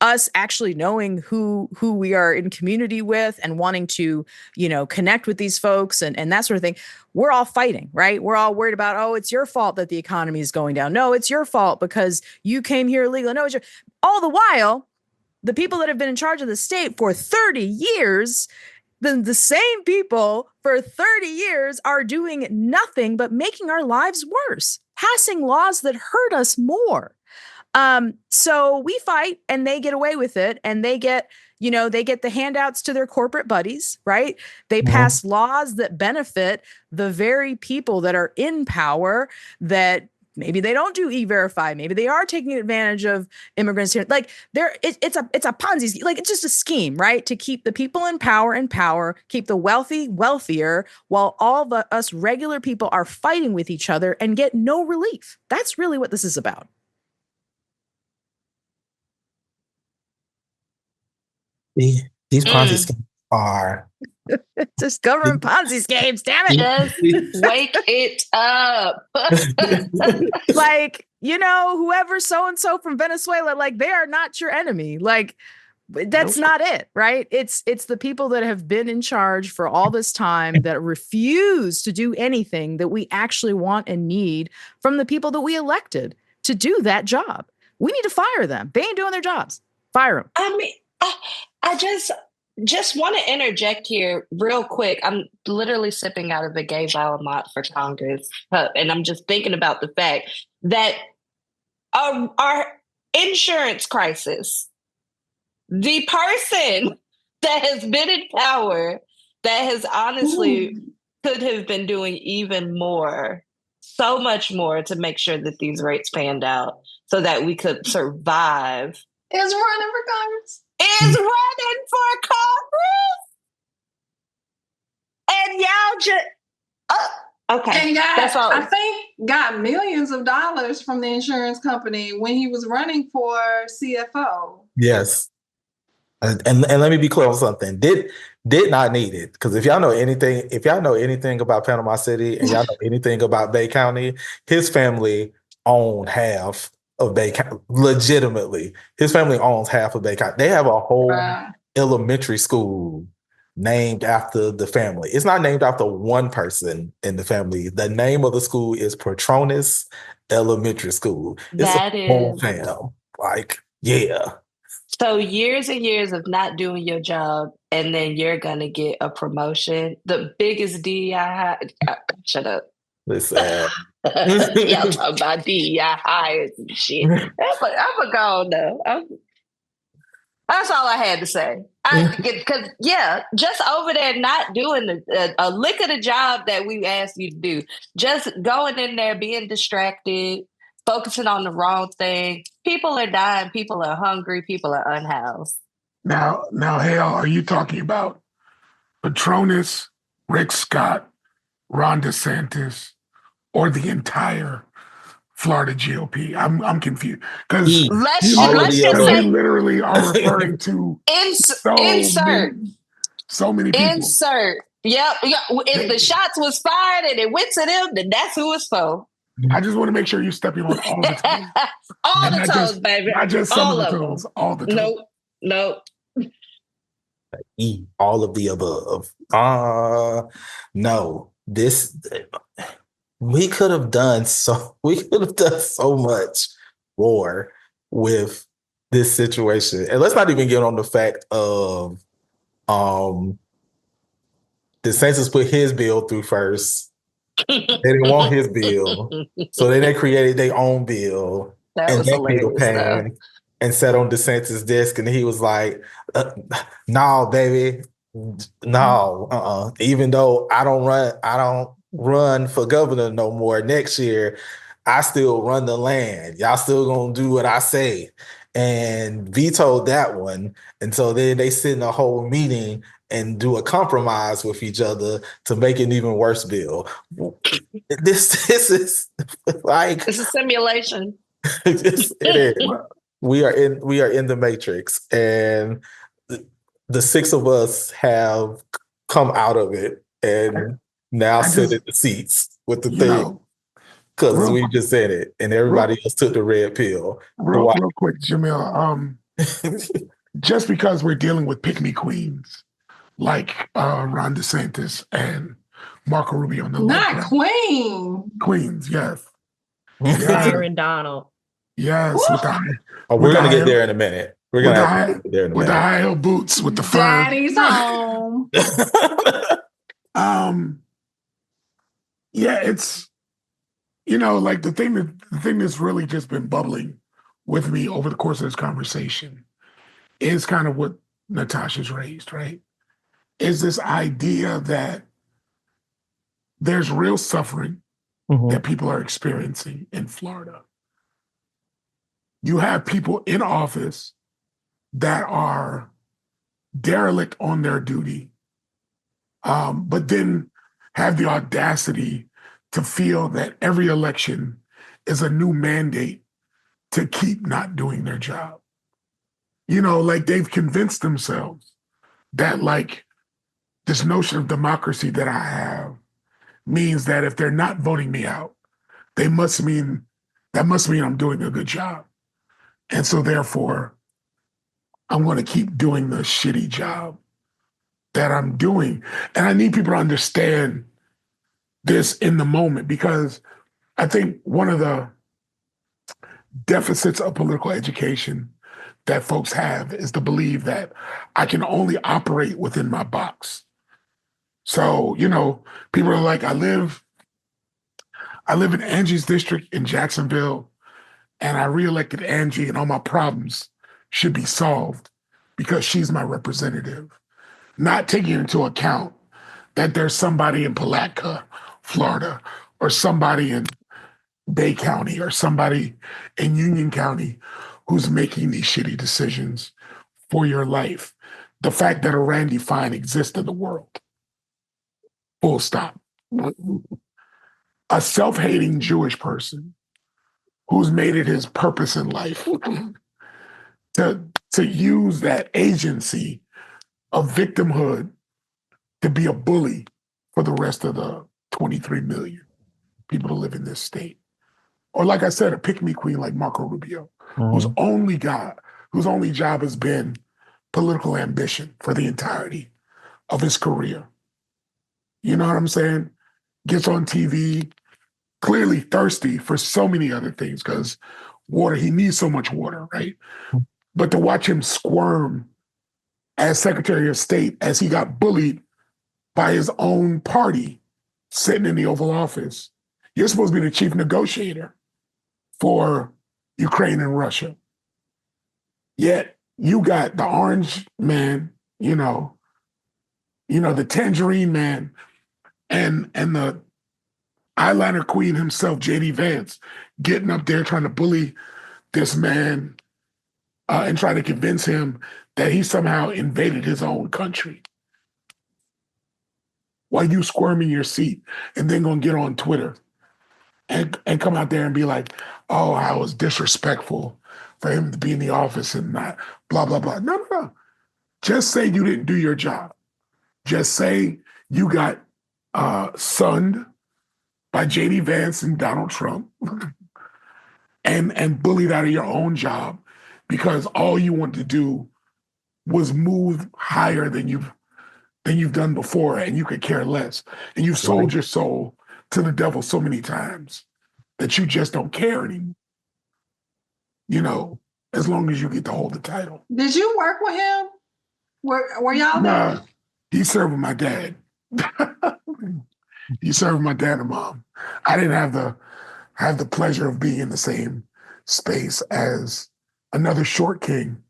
us actually knowing who we are in community with and wanting to, connect with these folks and that sort of thing, we're all fighting, right? We're all worried about, oh, it's your fault that the economy is going down. No, it's your fault because you came here illegally. No, all the while, the people that have been in charge of the state for 30 years, the same people for 30 years are doing nothing but making our lives worse, passing laws that hurt us more. So we fight and they get away with it and they get the handouts to their corporate buddies, right? They pass laws that benefit the very people that are in power that maybe they don't do E-Verify. Maybe they are taking advantage of immigrants here. Like it's a Ponzi scheme. Like it's just a scheme, right? To keep the people in power, keep the wealthy wealthier while all us regular people are fighting with each other and get no relief. That's really what this is about. These Ponzi schemes are just government Ponzi schemes, damn it. Just wake it up. Like, whoever so-and-so from Venezuela, like they are not your enemy. Like that's not it, right? It's the people that have been in charge for all this time that refuse to do anything that we actually want and need from the people that we elected to do that job. We need to fire them. They ain't doing their jobs. Fire them. I mean, I just want to interject here real quick. I'm literally sipping out of a gay Valamont for Congress. And I'm just thinking about the fact that our insurance crisis, the person that has been in power, that has honestly could have been doing even more, so much more to make sure that these rates panned out so that we could survive. Is running for Congress. Is running for Congress. And y'all just okay. And that's all. I think got millions of dollars from the insurance company when he was running for CFO. Yes. And let me be clear on something. Did not need it. Because if y'all know anything about Panama City and y'all know anything about Bay County, his family owned half of Bay County. Legitimately, his family owns half of Bay County. They have a whole elementary school named after the family. It's not named after one person in the family. The name of the school is Petronas Elementary School. It's a whole fam. Like, yeah. So years and years of not doing your job, and then you're gonna get a promotion. The biggest DEI. Shut up. Listen. Y'all talking about DEI hires and shit. I'm a go though. That's all I had to say. Because just over there not doing a lick of the job that we asked you to do. Just going in there, being distracted, focusing on the wrong thing. People are dying. People are hungry. People are unhoused. Now, Hale, are you talking about Petronas, Rick Scott, Ron DeSantis, or the entire Florida GOP? I'm confused because let's you just say literally are referring to so many people. Insert. Yep. If the shots was fired and it went to them, then that's who it's for. I just want to make sure you're stepping on all the toes. All the toes, baby. Not just some of the toes. All the toes. Nope. All of the above. No. This we could have done so much more with this situation. And let's not even get on the fact of the census put his bill through first. They didn't want his bill. So then they created their own bill. That bill passed and sat on DeSantis' desk, and he was like, no, baby. No. Even though I don't run for governor no more next year. I still run the land. Y'all still gonna do what I say. And vetoed that one. And so then they sit in a whole meeting and do a compromise with each other to make an even worse bill. This is like it's a simulation. it is. We are in the matrix, and the six of us have come out of it and now sit in the seats with the thing. Because we just said it, and everybody else took the red pill. Real quick, Jamil. Just because we're dealing with pick-me queens like Ron DeSantis and Marco Rubio on the not queens, yes. Byron Donald. Yes. We're going to get there in a minute. We're going to get there in a minute. With the high heel boots, with the fur. Daddy's home. Yeah, it's, like the thing that's really just been bubbling with me over the course of this conversation is kind of what Natasha's raised, right? Is this idea that there's real suffering that people are experiencing in Florida. You have people in office that are derelict on their duty, but then have the audacity to feel that every election is a new mandate to keep not doing their job. Like they've convinced themselves that like this notion of democracy that I have means that if they're not voting me out, that must mean I'm doing a good job. And so therefore, I'm going to keep doing the shitty job that I'm doing. And I need people to understand this in the moment, because I think one of the deficits of political education that folks have is to believe that I can only operate within my box. So, people are like, I live in Angie's district in Jacksonville, and I reelected Angie, and all my problems should be solved because she's my representative. Not taking into account that there's somebody in Palatka, Florida, or somebody in Bay County, or somebody in Union County who's making these shitty decisions for your life. The fact that a Randy Fine exists in the world. Full stop. A self-hating Jewish person who's made it his purpose in life to use that agency of victimhood to be a bully for the rest of the 23 million people who live in this state. Or like I said, a pick-me queen like Marco Rubio, whose only job has been political ambition for the entirety of his career. You know what I'm saying? Gets on TV, clearly thirsty for so many other things, because water, he needs so much water, right? But to watch him squirm as Secretary of State as he got bullied by his own party sitting in the Oval Office. You're supposed to be the chief negotiator for Ukraine and Russia. Yet you got the orange man, the tangerine man, and the eyeliner queen himself, J.D. Vance, getting up there trying to bully this man and trying to convince him that he somehow invaded his own country. While you squirm in your seat and then gonna get on Twitter and come out there and be like, oh, I was disrespectful for him to be in the office and not blah, blah, blah. No. Just say you didn't do your job. Just say you got sunned by J.D. Vance and Donald Trump and bullied out of your own job because all you want to do was move higher than you've done before, and you could care less. And you've sold your soul to the devil so many times that you just don't care anymore. As long as you get to hold the title. Did you work with him? Were y'all there? Nah, he served with my dad. He served with my dad and mom. I didn't have the pleasure of being in the same space as another short king,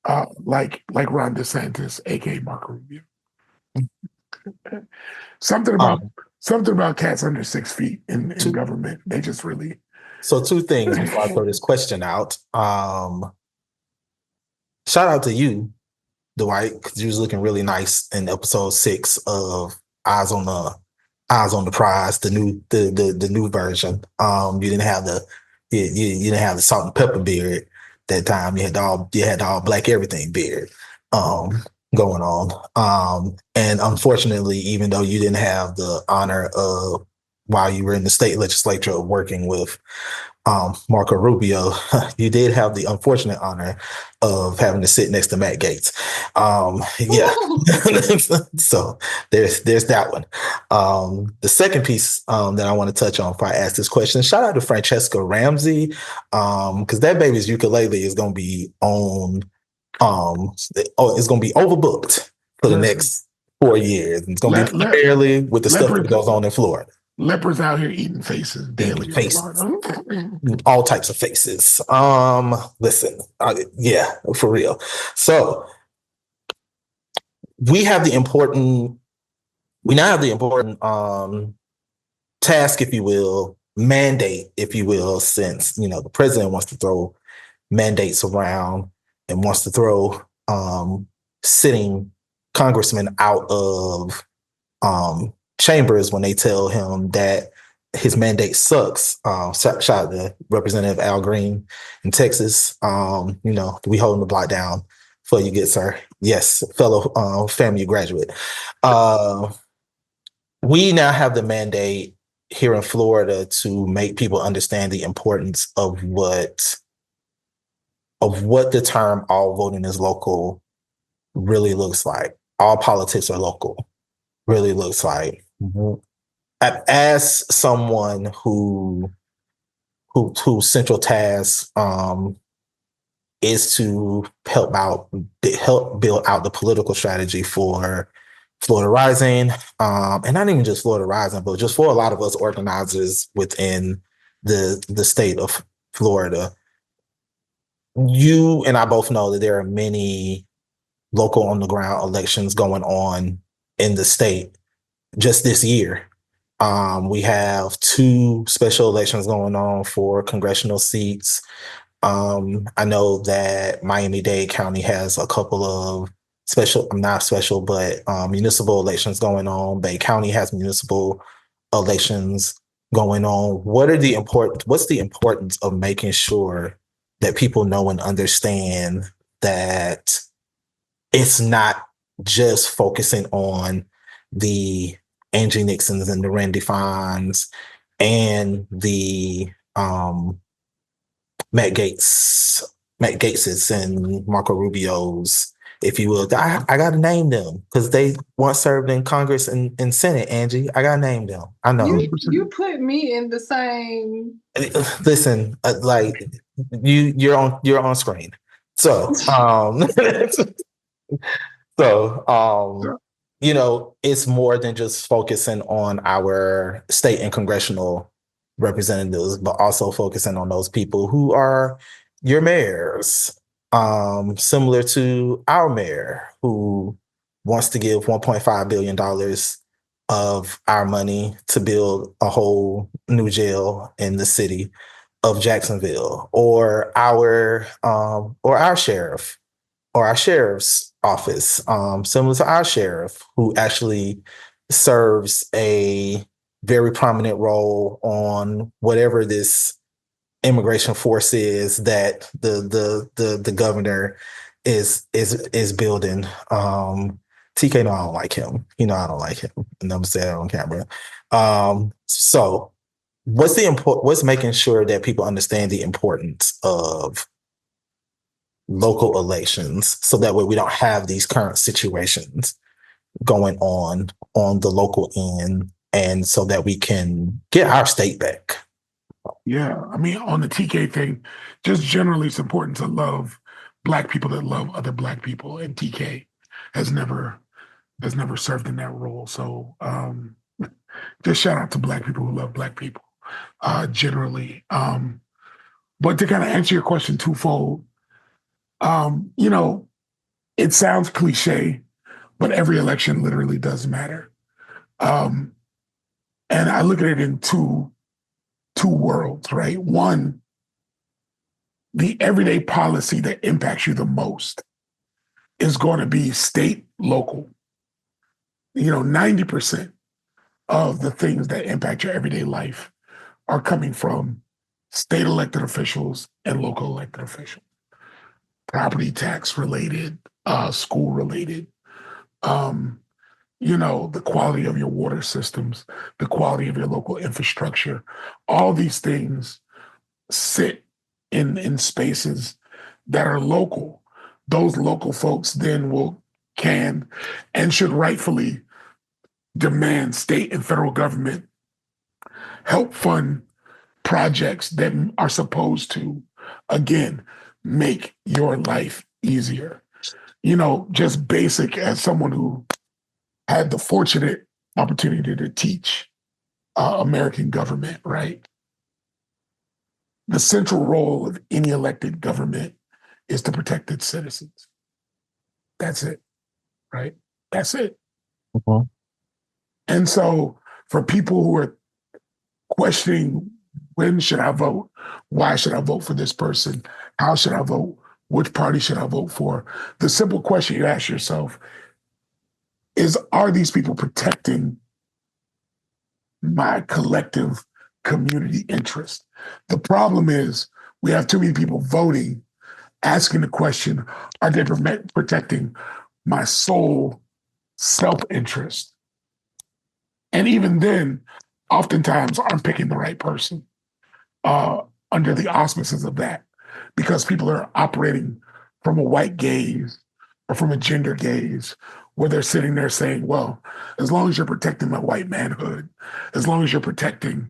like Ron DeSantis, aka Marco Rubio. Something about cats under 6 feet in government. They just really. So 2 things before I throw this question out. Shout out to you, Dwight, because you was looking really nice in episode 6 of Eyes on the Prize, the new version. You didn't have the you didn't have the salt and pepper beard that time. You had the all black everything beard going on. And unfortunately, even though you didn't have the honor of, while you were in the state legislature, working with Marco Rubio, you did have the unfortunate honor of having to sit next to Matt Gaetz. So there's that one. The second piece that I want to touch on before I ask this question, shout out to Francesca Ramsey, because that baby's ukulele is going to be on, it's going to be overbooked for the next 4 years. It's going to be barely with the stuff that goes on in Florida. Lepers out here eating faces daily. All types of faces. Listen, yeah, for real. So we now have the important task, if you will, mandate, if you will, since the president wants to throw mandates around and wants to throw sitting congressmen out of chambers when they tell him that his mandate sucks. Shout out to Representative Al Green in Texas. We holding the block down for you, good sir. Yes, fellow FAMU graduate. We now have the mandate here in Florida to make people understand the importance of what the term all voting is local really looks like. All politics are local really looks like. As someone whose central task is to help build out the political strategy for Florida Rising, and not even just Florida Rising, but just for a lot of us organizers within the state of Florida. You and I both know that there are many local on the ground elections going on in the state. Just this year, we have 2 special elections going on for congressional seats. I know that Miami-Dade County has a couple of municipal elections going on. Bay County has municipal elections going on. What's the importance of making sure that people know and understand that it's not just focusing on the Angie Nixons and the Randy Fines and the Matt Gaetz's and Marco Rubio's, if you will. I got to name them because they once served in Congress and Senate, Angie. I got to name them. I know. You put me in the same. Listen, you're on screen. So, it's more than just focusing on our state and congressional representatives, but also focusing on those people who are your mayors, similar to our mayor, who wants to give $1.5 billion of our money to build a whole new jail in the city of Jacksonville, or our sheriff, or our sheriff's office, similar to our sheriff, who actually serves a very prominent role on whatever this immigration force is that the governor is building. TK, no, I don't like him. I don't like him. And I'm saying that on camera. So what's making sure that people understand the importance of local elections, so that way we don't have these current situations going on the local end, and so that we can get our state back. Yeah, I mean, on the TK thing, just generally it's important to love Black people that love other Black people, and TK has never served in that role. So just shout out to Black people who love Black people generally. But to kind of answer your question twofold, it sounds cliche, but every election literally does matter. And I look at it in two worlds, right? One, the everyday policy that impacts you the most is going to be state, local. 90% of the things that impact your everyday life are coming from state elected officials and local elected officials. Property tax related, school related, the quality of your water systems, the quality of your local infrastructure. All these things sit in spaces that are local. Those local folks then can and should rightfully demand state and federal government help fund projects that are supposed to, again, make your life easier. Just basic, as someone who had the fortunate opportunity to teach American government, right? The central role of any elected government is to protect its citizens. That's it, right? That's it. Mm-hmm. And so for people who are questioning, when should I vote? Why should I vote for this person? How should I vote? Which party should I vote for? The simple question you ask yourself is, are these people protecting my collective community interest? The problem is we have too many people voting, asking the question, are they protecting my sole self-interest? And even then, oftentimes I'm picking the right person under the auspices of that, because people are operating from a white gaze or from a gender gaze, where they're sitting there saying, well, as long as you're protecting my white manhood, as long as you're protecting,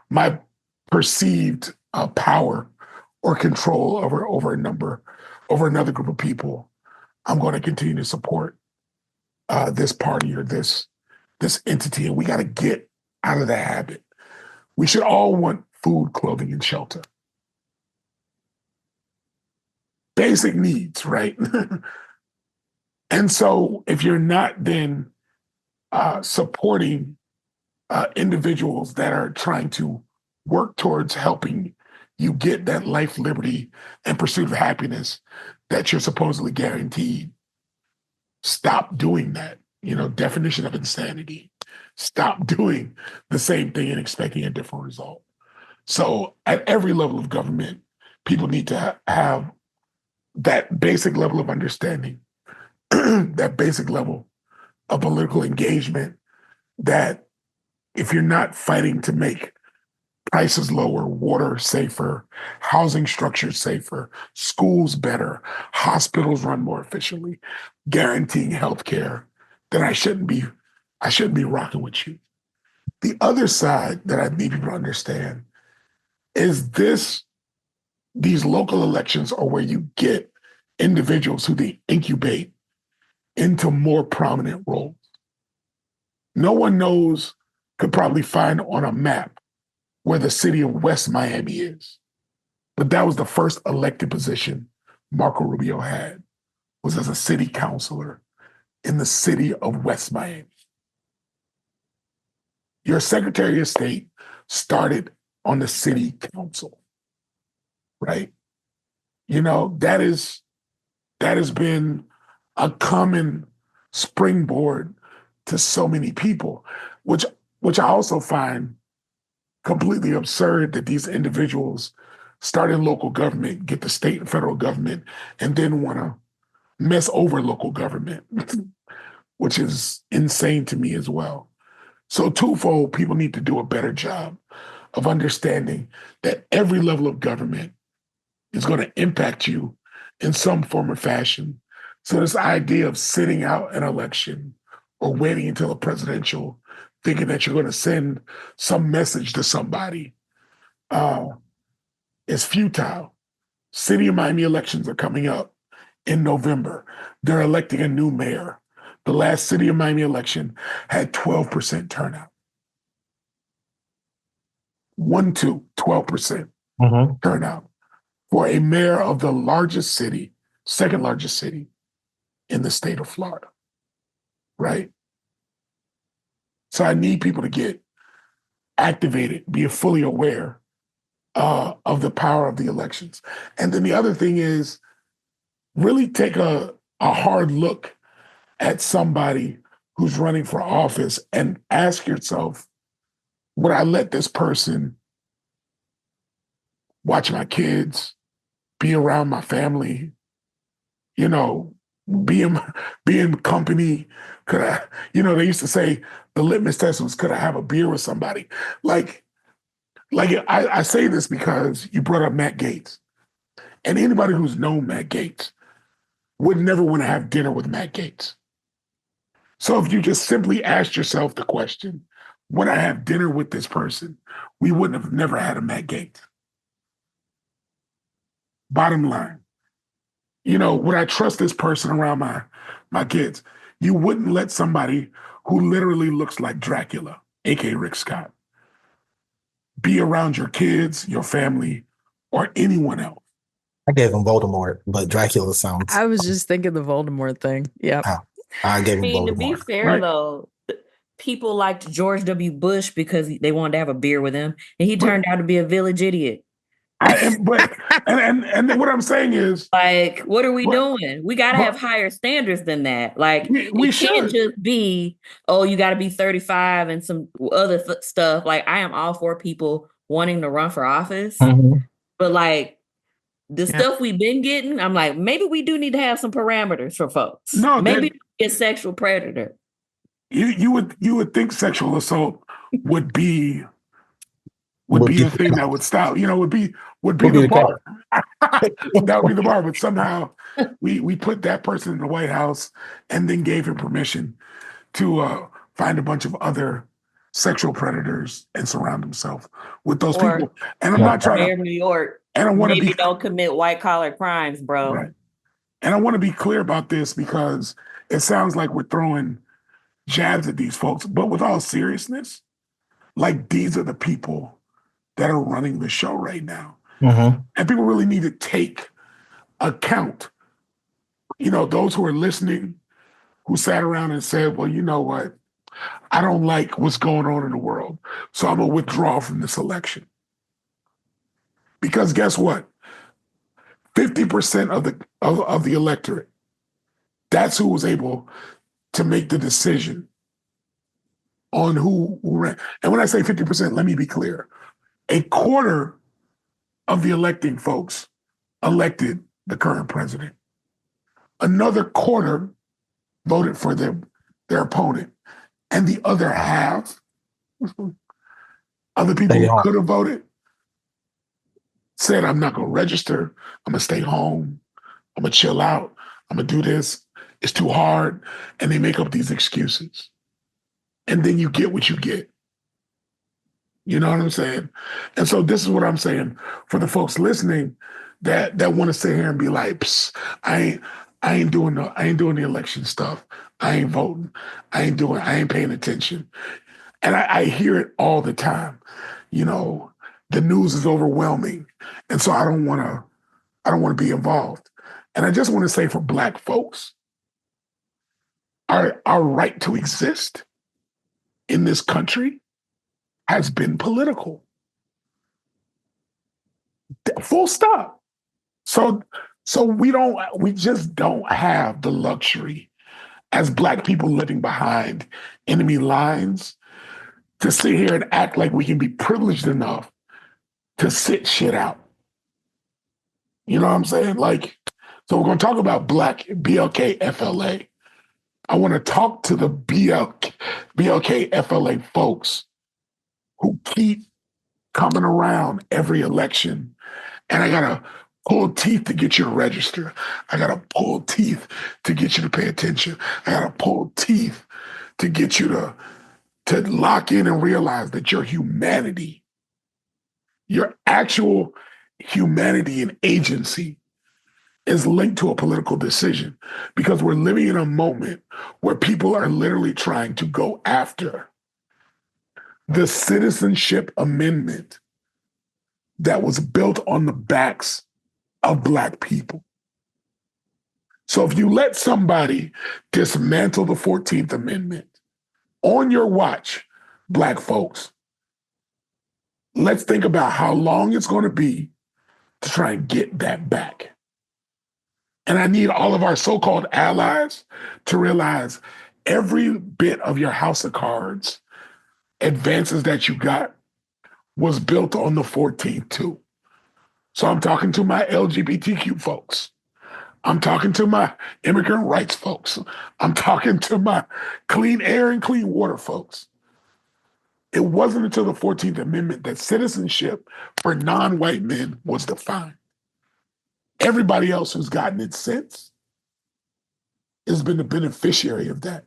my perceived power or control over another group of people, I'm going to continue to support this party or this entity. And we got to get out of that habit. We should all want food, clothing, and shelter. Basic needs, right? And so if you're not then supporting individuals that are trying to work towards helping you get that life, liberty, and pursuit of happiness that you're supposedly guaranteed, stop doing that. Definition of insanity. Stop doing the same thing and expecting a different result. So at every level of government, people need to have that basic level of understanding, that basic level of political engagement, that if you're not fighting to make prices lower, water safer, housing structures safer, schools better, hospitals run more efficiently, guaranteeing healthcare, then I shouldn't be rocking with you. The other side that I need people to understand is these local elections are where you get individuals who they incubate into more prominent roles. No one could probably find on a map where the city of West Miami is. But that was the first elected position Marco Rubio had, was as a city councilor in the city of West Miami. Your Secretary of State started on the city council, right? That has been a common springboard to so many people, which I also find completely absurd, that these individuals start in local government, get the state and federal government, and then want to mess over local government, which is insane to me as well. So twofold, people need to do a better job of understanding that every level of government is going to impact you in some form or fashion. So this idea of sitting out an election or waiting until a presidential, thinking that you're going to send some message to somebody, is futile. City of Miami elections are coming up in November. They're electing a new mayor. The last City of Miami election had 12% turnout. 12% turnout for a mayor of the largest city, second largest city in the state of Florida, right? So I need people to get activated, be fully aware of the power of the elections. And then the other thing is really take a hard look at somebody who's running for office and ask yourself, would I let this person watch my kids, be around my family, you know, be in company? Could I, they used to say the litmus test was, could I have a beer with somebody? Like I say this because you brought up Matt Gaetz. And anybody who's known Matt Gaetz would never want to have dinner with Matt Gaetz. So if you just simply asked yourself the question, would I have dinner with this person? We wouldn't have never had a Matt Gaetz. Bottom line, would I trust this person around my kids? You wouldn't let somebody who literally looks like Dracula, aka Rick Scott, be around your kids, your family, or anyone else. I gave him Voldemort, but Dracula sounds. I was just thinking the Voldemort thing. Yeah. I gave him Voldemort. To be fair, though, people liked George W. Bush because they wanted to have a beer with him, and he turned out to be a village idiot. And what I'm saying is, like, what are we doing? We got to have higher standards than that. Like, we can't just be, you got to be 35 and some other stuff. Like, I am all for people wanting to run for office, but like the stuff we've been getting, I'm like, maybe we do need to have some parameters for folks. No, maybe a sexual predator. You would think sexual assault would be a thing that would stop. Would be the bar. That would be the bar. But somehow we put that person in the White House and then gave him permission to find a bunch of other sexual predators and surround himself with those people. And I'm not trying to New York. And I want to don't commit white collar crimes, bro. Right. And I want to be clear about this because it sounds like we're throwing jabs at these folks, but with all seriousness, like these are the people that are running the show right now. And people really need to take account. Those who are listening, who sat around and said, well, you know what? I don't like what's going on in the world, so I'm going to withdraw from this election. Because guess what? 50% of the electorate, that's who was able to make the decision on who ran. And when I say 50%, let me be clear. A quarter of the electing folks elected the current president. Another quarter voted for their opponent. And the other half, other people who could have voted, said, I'm not going to register. I'm going to stay home. I'm going to chill out. I'm going to do this. It's too hard. And they make up these excuses. And then you get what you get. You know what I'm saying? And so this is what I'm saying for the folks listening that want to sit here and be like, I ain't doing the election stuff. I ain't voting. I ain't paying attention. And I hear it all the time. The news is overwhelming. And so I don't want to be involved. And I just want to say for Black folks, our right to exist in this country has been political. Full stop. So we just don't have the luxury as Black people living behind enemy lines to sit here and act like we can be privileged enough to sit shit out. You know what I'm saying? So we're going to talk about Black BLKFLA. I want to talk to the BLKFLA folks who keep coming around every election. And I got to pull teeth to get you to register. I got to pull teeth to get you to pay attention. I got to pull teeth to get you to lock in and realize that your humanity, your actual humanity and agency is linked to a political decision, because we're living in a moment where people are literally trying to go after the citizenship amendment that was built on the backs of Black people. So if you let somebody dismantle the 14th Amendment on your watch, Black folks, let's think about how long it's going to be to try and get that back. And I need all of our so-called allies to realize every bit of your house of cards, advances that you got, was built on the 14th too. So I'm talking to my LGBTQ folks. I'm talking to my immigrant rights folks. I'm talking to my clean air and clean water folks. It wasn't until the 14th Amendment that citizenship for non-white men was defined. Everybody else who's gotten it since has been the beneficiary of that.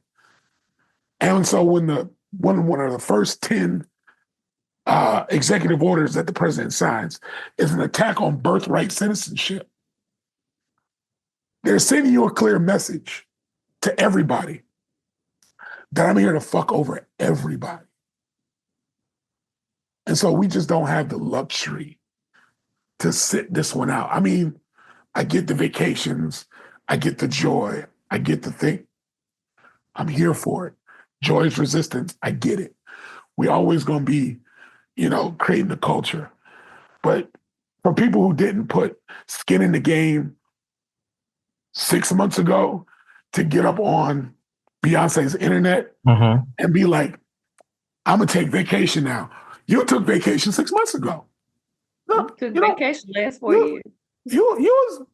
And so when one of the first 10 executive orders that the president signs is an attack on birthright citizenship, they're sending you a clear message to everybody that I'm here to fuck over everybody. And so we just don't have the luxury to sit this one out. I mean, I get the vacations, I get the joy, I get the thing. I'm here for it. Joy is resistance, I get it. We always gonna be, creating the culture. But for people who didn't put skin in the game 6 months ago to get up on Beyonce's internet and be like, I'm gonna take vacation now. You took vacation 6 months ago. Took vacation last 4 years. You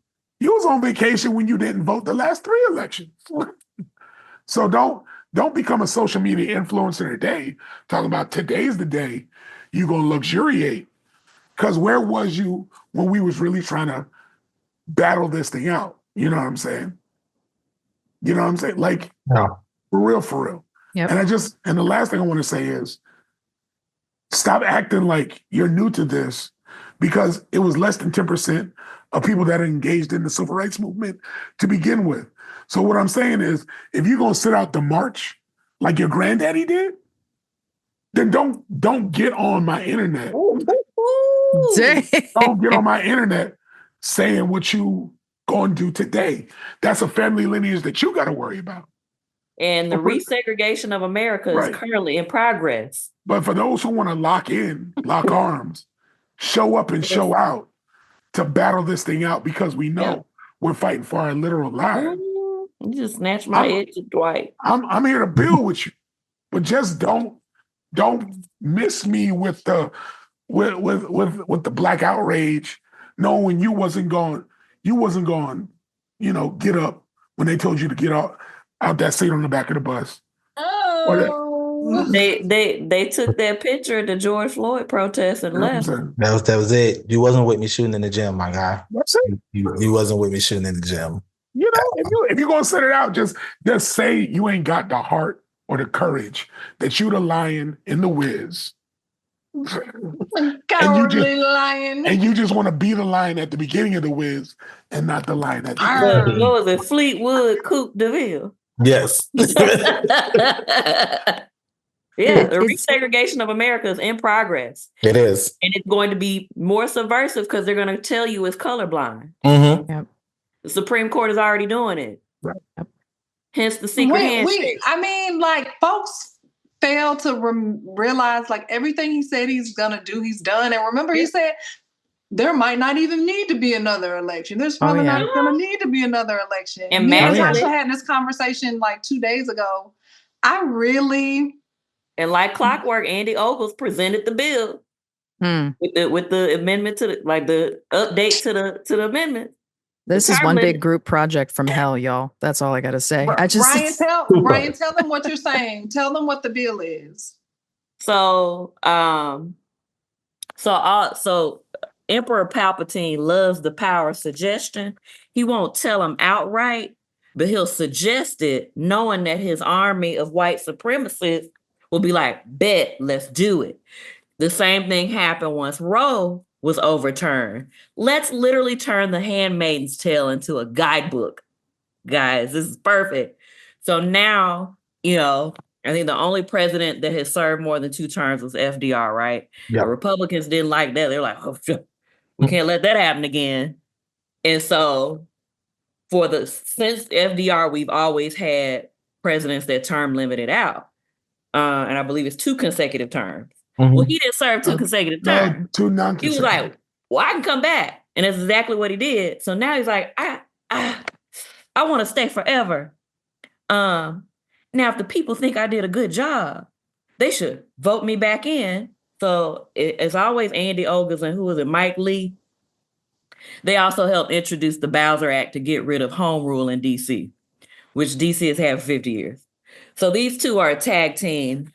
was on vacation when you didn't vote the last 3 elections. So don't become a social media influencer today, talking about today's the day you're gonna luxuriate. Because where was you when we was really trying to battle this thing out? You know what I'm saying? Like, no. For real. Yep. And the last thing I want to say is, stop acting like you're new to this, because it was less than 10% of people that are engaged in the civil rights movement to begin with. So what I'm saying is, if you're gonna sit out the march like your granddaddy did, then don't get on my internet. Don't get on my internet saying what you gonna do today. That's a family lineage that you got to worry about. And the resegregation of America is currently in progress. But for those who want to lock arms, show up and show out to battle this thing out, because we know we're fighting for our literal lives. You just snatched my edge of Dwight. I'm here to build with you, but just don't miss me with the black outrage, knowing you wasn't going, get up when they told you to get out that seat on the back of the bus. Oh, they took that picture at the George Floyd protest and left. That was it. You wasn't with me shooting in the gym, my guy. That's it. You wasn't with me shooting in the gym. If you're gonna set it out, just say you ain't got the heart or the courage, that you the lion in the whiz. Cowardly lion. And you just want to be the lion at the beginning of the whiz and not the lion at the end. What was it? Fleetwood Coupe DeVille. Yes. Yeah, the resegregation of America is in progress. It is. And it's going to be more subversive because they're going to tell you it's colorblind. Mm-hmm. Yep. The Supreme Court is already doing it. Right. Hence the secret handshake. Folks fail to realize, everything he said he's going to do, he's done. And remember, he said there might not even need to be another election. There's probably not going to need to be another election. And Natasha had this conversation 2 days ago. And like clockwork, Andy Ogles presented the bill with the amendment to the update to the amendment. This is one big group project from hell, y'all. That's all I got to say. Rhyane, tell them what you're saying. Tell them what the bill is. So Emperor Palpatine loves the power of suggestion. He won't tell them outright, but he'll suggest it, knowing that his army of white supremacists will be like, bet, let's do it. The same thing happened once Roe was overturned. Let's literally turn The Handmaid's Tale into a guidebook. Guys, this is perfect. So now, I think the only president that has served more than 2 terms was FDR, right? Yep. The Republicans didn't like that. They're like, oh, we can't let that happen again. And so since FDR, we've always had presidents that term limited out. And I believe it's 2 consecutive terms. Mm-hmm. Well, he didn't serve 2 consecutive terms. 2 non-consecutive. He was like, well, I can come back. And that's exactly what he did. So now he's like, I want to stay forever. Now, if the people think I did a good job, they should vote me back in. So it's always Andy Ogles and who was it, Mike Lee. They also helped introduce the Bowser Act to get rid of home rule in D.C., which D.C. has had for 50 years. So these two are a tag team,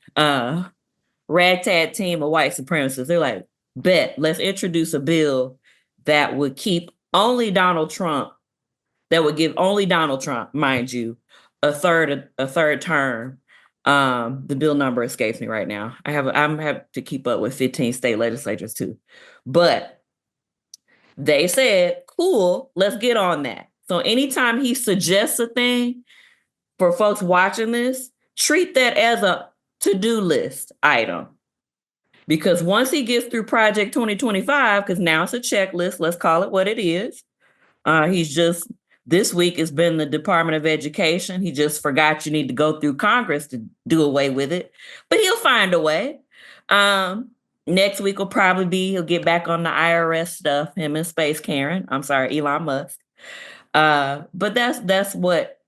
ragtag team of white supremacists. They're like, bet, let's introduce a bill that would keep only Donald Trump, that would give only Donald Trump, mind you, a third term. The bill number escapes me right now. I'm have to keep up with 15 state legislatures too. But they said, cool, let's get on that. So anytime he suggests a thing, for folks watching this, treat that as a to-do list item. Because once he gets through Project 2025, because now it's a checklist, let's call it what it is. This week it's been the Department of Education. He just forgot you need to go through Congress to do away with it. But he'll find a way. Next week will probably be, he'll get back on the IRS stuff, him and Space Karen. I'm sorry, Elon Musk. But that's what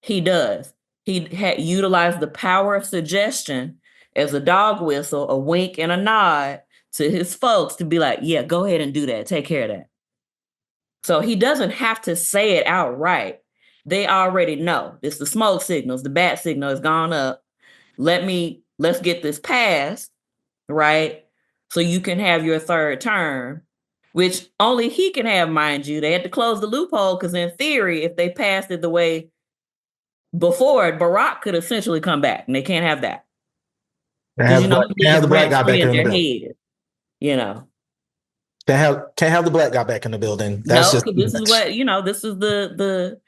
he does. He utilized the power of suggestion as a dog whistle, a wink and a nod to his folks to be like, yeah, go ahead and do that. Take care of that. So he doesn't have to say it outright. They already know. It's the smoke signals. The bat signal has gone up. Let's get this passed, right? So you can have your third term, which only he can have, mind you. They had to close the loophole because in theory, if they passed it the way before it, Barack could essentially come back, and they can't have that. Can't have the black guy back in the building. Head, you know. Can't have the black guy back in the building. That's just this is what, this is the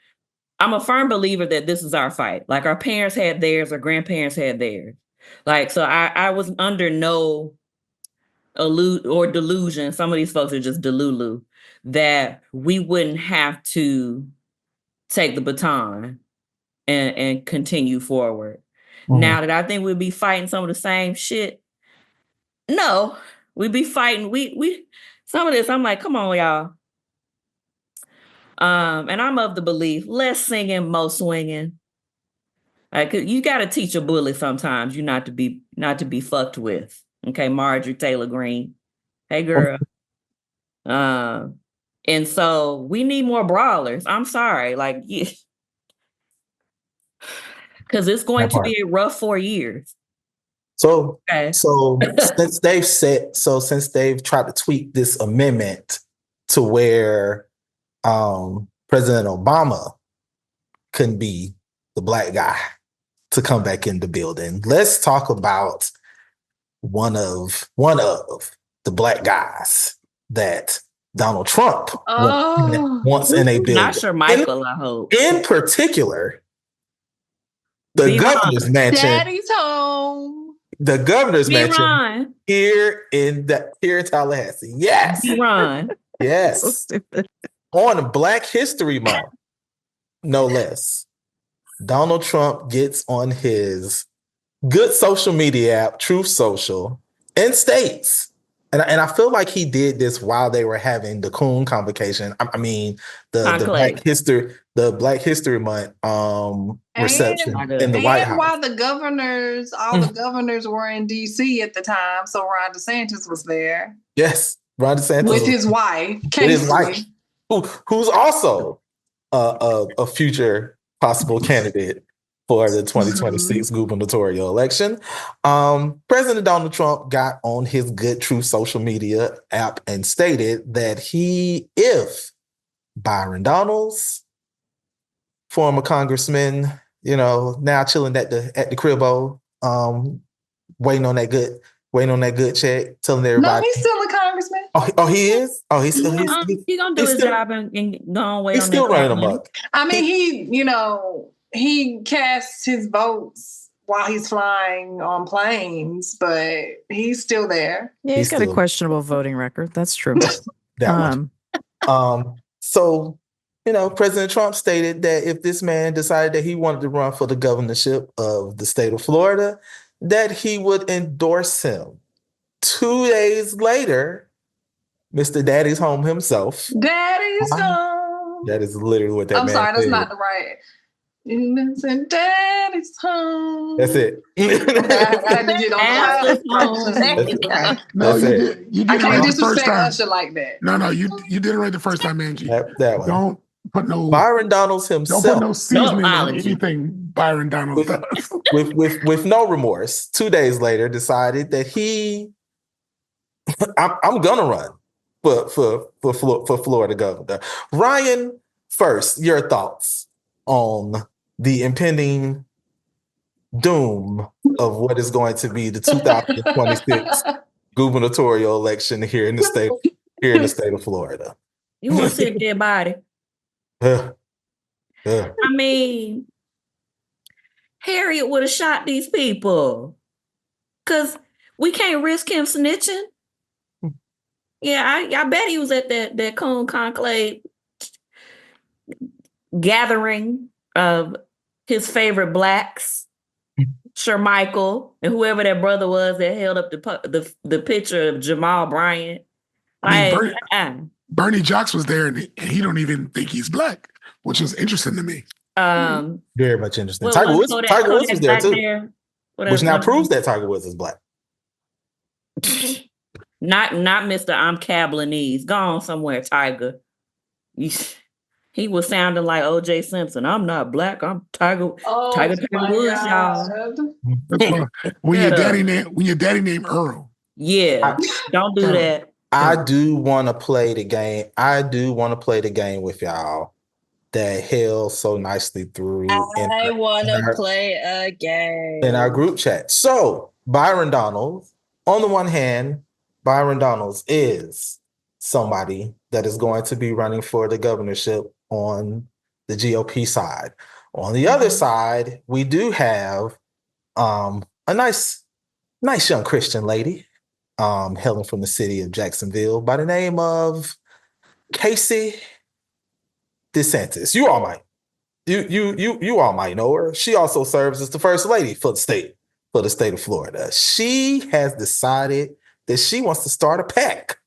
I'm a firm believer that this is our fight. Like our parents had theirs, our grandparents had theirs. Like, so I was under no delusion. Some of these folks are just delulu that we wouldn't have to take the baton and continue forward. Mm-hmm. Now that I think we'd be fighting some of the same shit. No, we'd be fighting. We some of this, I'm like, come on, y'all. And I'm of the belief, less singing, more swinging. Like, you got to teach a bully sometimes, you not to be fucked with. Okay, Marjorie Taylor Greene. Hey, girl. And so we need more brawlers. I'm sorry, like, because it's going to be a rough 4 years. So since they've tried to tweak this amendment to where President Obama couldn't be the black guy to come back in the building, let's talk about one of the black guys that Donald Trump wants in a building. Not sure, Michael. I hope in particular. The governor's mansion. Daddy's home. The governor's mansion here in Tallahassee. Yes. Rhyane. Yes. On Black History Month, no less. Donald Trump gets on his good social media app, Truth Social, and states, and I feel like he did this while they were having the Coon convocation. I mean, the Black History Month reception in the White House. While all the governors were in D.C. at the time, so Ron DeSantis was there. Yes, Ron DeSantis with his wife, who's also a future possible candidate for the 2026 gubernatorial election. President Donald Trump got on his good Truth social media app and stated that if Byron Donalds, former congressman, now chilling at the cribbo, waiting on that good check, telling everybody. No, he's still a congressman. Oh, he is? Oh, he's gonna do his job and go on wait. He's still running amok. I mean, he casts his votes while he's flying on planes, but he's still there. Yeah, he's got a questionable voting record. That's true. So President Trump stated that if this man decided that he wanted to run for the governorship of the state of Florida, that he would endorse him. 2 days later, Mr. Daddy's home himself. Daddy's home. That is literally what that man said. I'm sorry, that's not the right. Daddy's home. That's it. I had to get on That's it. You did I it can't right the first disrespect time. Usher like that. No, you did it right the first time, Angie. That one. Don't put no Byron Donalds himself. Don't put no seasoning on anything Byron Donalds does. With no remorse, 2 days later, decided that I'm gonna run for Florida governor. Rhyane, first, your thoughts on the impending doom of what is going to be the 2026 gubernatorial election here in the state of Florida. You want to see a dead body? I mean, Harriet would have shot these people because we can't risk him snitching. Yeah, I bet he was at that Coon Conclave gathering of his favorite blacks, Shermichael, and whoever that brother was that held up the picture of Jamal Bryant. Bernie Jocks was there, and he don't even think he's black, which is interesting to me. Very much interesting. Tiger Woods was there too, which now proves that Tiger Woods is black. Not Mr. I'm Cablinese. Go on somewhere, Tiger. He was sounding like O.J. Simpson. I'm not black. I'm Tiger. Tiger Woods, y'all. When your daddy named Earl. Yeah, don't do that. I do want to play the game. I do want to play the game with y'all that Hale so nicely threw. I want to play a game in our group chat. So Byron Donalds, on the one hand, Byron Donalds is somebody that is going to be running for the governorship on the GOP side. On the other side, we do have a nice young Christian lady, hailing from the city of Jacksonville by the name of Casey DeSantis. You all might know her. She also serves as the first lady for the state of Florida. She has decided that she wants to start a PAC.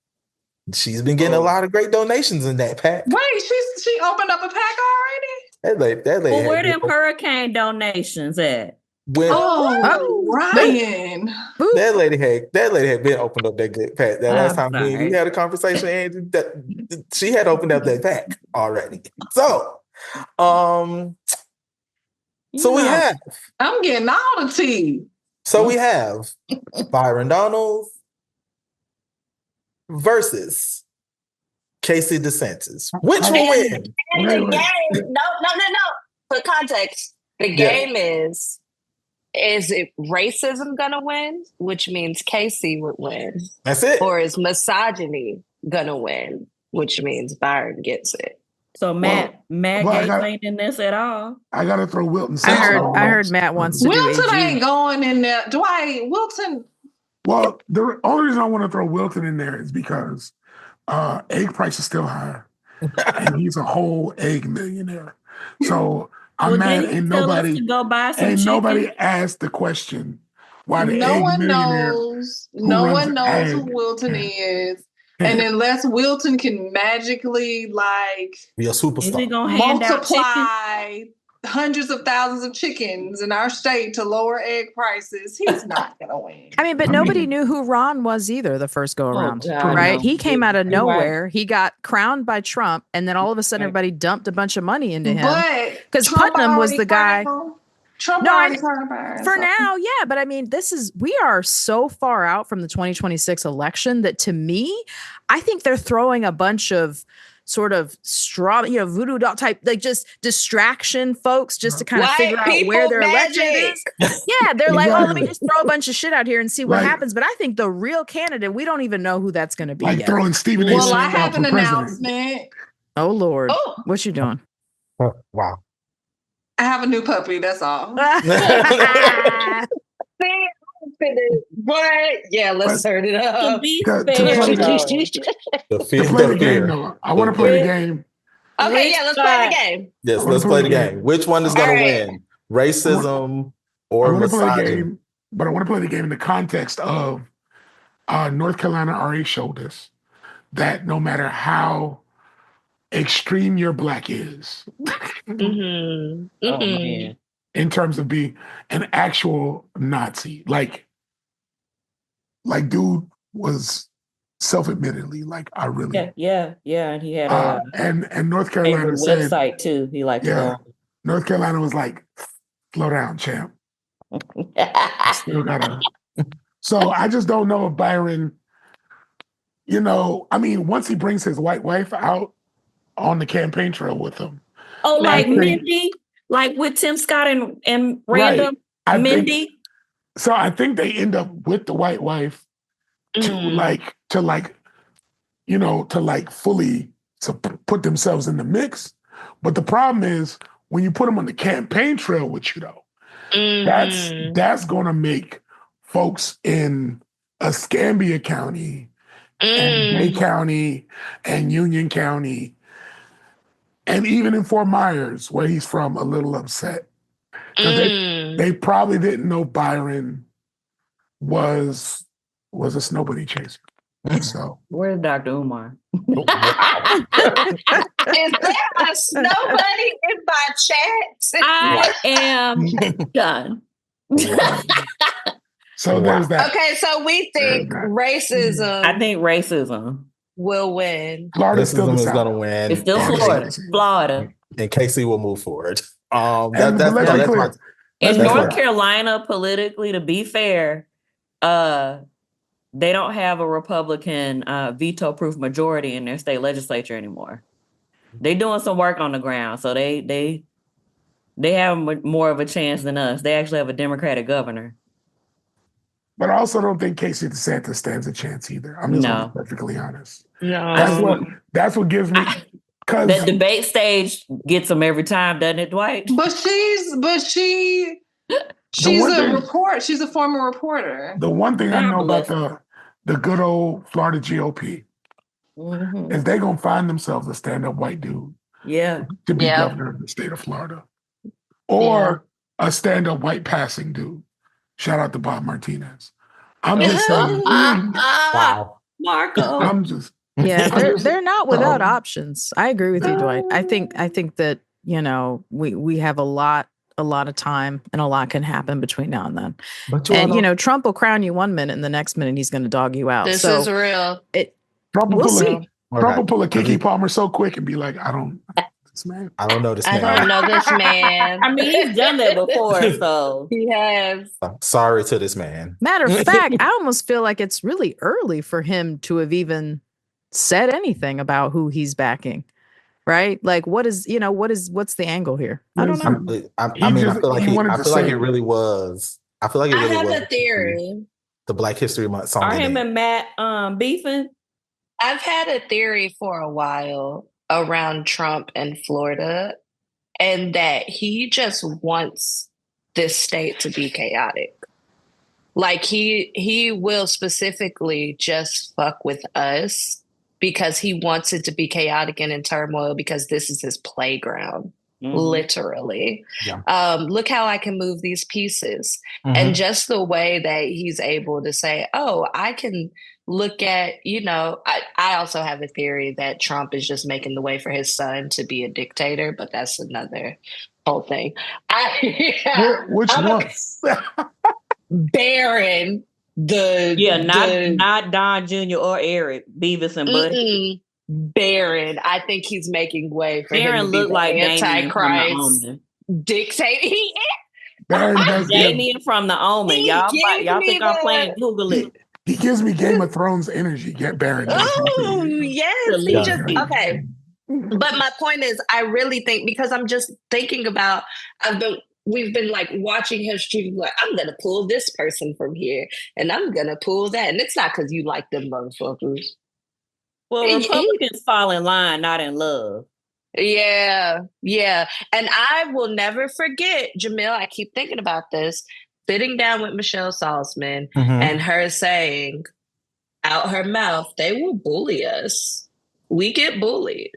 She's been getting a lot of great donations in that PAC. Wait, she opened up a PAC already? That lady. Well, where them hurricane donations at? Rhyane. That lady had been opened up that good PAC. That last time we had a conversation, Angie, that she had opened up that PAC already. So, we have. I'm getting all the tea. So we have Byron Donalds versus Casey DeSantis. Which will win? And the game, no. For context, the game is it racism gonna win? Which means Casey would win. That's it. Or is misogyny gonna win? Which means Byron gets it. So Matt ain't in this at all. I gotta throw Wilton. I heard Matt wants to Wilton do AG. ain't going in there. Dwight, Wilton. Well, the only reason I want to throw Wilton in there is because egg price is still high, and he's a whole egg millionaire. So I'm mad. Ain't nobody asked the question why the no egg one millionaire. knows. No one knows who Wilton is. And unless Wilton can magically be a superstar, is he gonna hand out multiply hundreds of thousands of chickens in our state to lower egg prices, he's not gonna win. I mean, but nobody knew who Ron was either the first go around, right? He came out of nowhere. He got crowned by Trump, and then all of a sudden, everybody dumped a bunch of money into him. Because Putnam was the guy. Trump for now, yeah. But I mean, we are so far out from the 2026 election that to me, I think they're throwing a bunch of sort of voodoo doll type, like just distraction folks just to kind of figure out where their election is. Yeah, they're like, let me just throw a bunch of shit out here and see what happens. But I think the real candidate, we don't even know who that's going to be yet. Throwing Stephen A. Well, I have an announcement. Oh, Lord. What you doing? Wow. I have a new puppy, that's all. What? Yeah, let's turn it up. To play the game, though, I want to play the game. Okay, let's play the game. Yes, let's play the game. Which one is going to win? Racism or misogyny? But I want to play the game in the context of North Carolina already showed us that no matter how extreme your black is, Oh man, in terms of being an actual Nazi, like dude was self-admittedly like, I really yeah, and he had a and North Carolina said, website too. He liked to go. North Carolina was like, slow down, champ. Still gotta. So I just don't know if Byron, once he brings his white wife out on the campaign trail with him. Oh, like Mindy, like with Tim Scott and Random Mindy. So I think they end up with the white wife to fully to put themselves in the mix. But the problem is when you put them on the campaign trail with you, though, that's going to make folks in Escambia County and Bay County and Union County and even in Fort Myers, where he's from, a little upset. They probably didn't know Byron was a nobody chaser. So where's Dr. Umar? Is there a snowbuddy in my chat? I am done. So there's that. Okay, so we think racism. I think racism will win. Florida still is going to win. It's still Florida. And Casey will move forward. That's in North Carolina, politically, to be fair, they don't have a Republican veto-proof majority in their state legislature anymore. They're doing some work on the ground, so they have more of a chance than us. They actually have a Democratic governor. But I also don't think Casey DeSantis stands a chance either. I'm just going to be perfectly honest. No, that's what gives me. That debate stage gets them every time, doesn't it, Dwight? She's a former reporter. The one thing I know about the good old Florida GOP is they're gonna find themselves a stand-up white dude, to be governor of the state of Florida, or a stand-up white passing dude. Shout out to Bob Martinez. I'm just saying. Wow, Marco. I'm just. Yeah, they're not without options. I agree with you, Dwight. I think that we have a lot of time and a lot can happen between now and then. And Trump will crown you one minute and the next minute he's going to dog you out. This is real. Trump will pull a Keke Palmer so quick and be like, I don't know this man. I don't know this man. I don't know this man. I mean, he's done that before, so he has. Sorry to this man. Matter of fact, I almost feel like it's really early for him to have even said anything about who he's backing, right? Like, what's the angle here? I don't know. I feel like it really was. I feel like it really was. I have a theory. The Black History Month song. Are him and Matt beefing? I've had a theory for a while around Trump and Florida, and that he just wants this state to be chaotic. Like he will specifically just fuck with us because he wants it to be chaotic and in turmoil because this is his playground, literally. Yeah. Look how I can move these pieces. And just the way that he's able to say, oh, I can look at, I also have a theory that Trump is just making the way for his son to be a dictator, but that's another whole thing. Which one? Barron. Not Don Jr. or Eric Beavis and Buddy. Barron. I think he's making way for Barron him to be look like Antichrist dictator. Damien from The Omen. Y'all think I'm playing? Google it. He gives me Game of Thrones energy. Get Barron. Oh yes, okay. But my point is, I really think because I'm just thinking about we've been like watching history, like, I'm going to pull this person from here and I'm going to pull that. And it's not because you like them motherfuckers. Well, Republicans fall in line, not in love. Yeah. Yeah. And I will never forget, Jamil, I keep thinking about this, sitting down with Michelle Salzman and her saying out her mouth, they will bully us. We get bullied.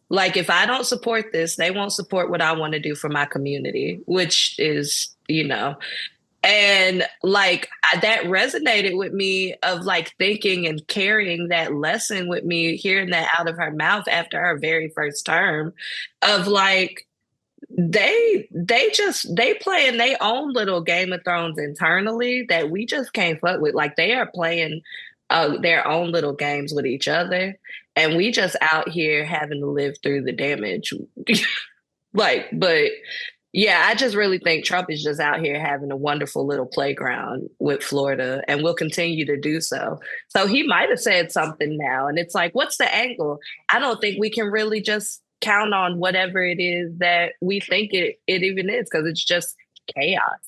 Like, if I don't support this, they won't support what I want to do for my community, which is, and like that resonated with me of like thinking and carrying that lesson with me, hearing that out of her mouth after her very first term of like, they playing their own little Game of Thrones internally that we just can't fuck with. Like, they are playing their own little games with each other, and we just out here having to live through the damage. Like, but yeah, I just really think Trump is just out here having a wonderful little playground with Florida, and will continue to do so. So he might have said something now, and it's like, what's the angle? I don't think we can really just count on whatever it is that we think it even is, because it's just chaos.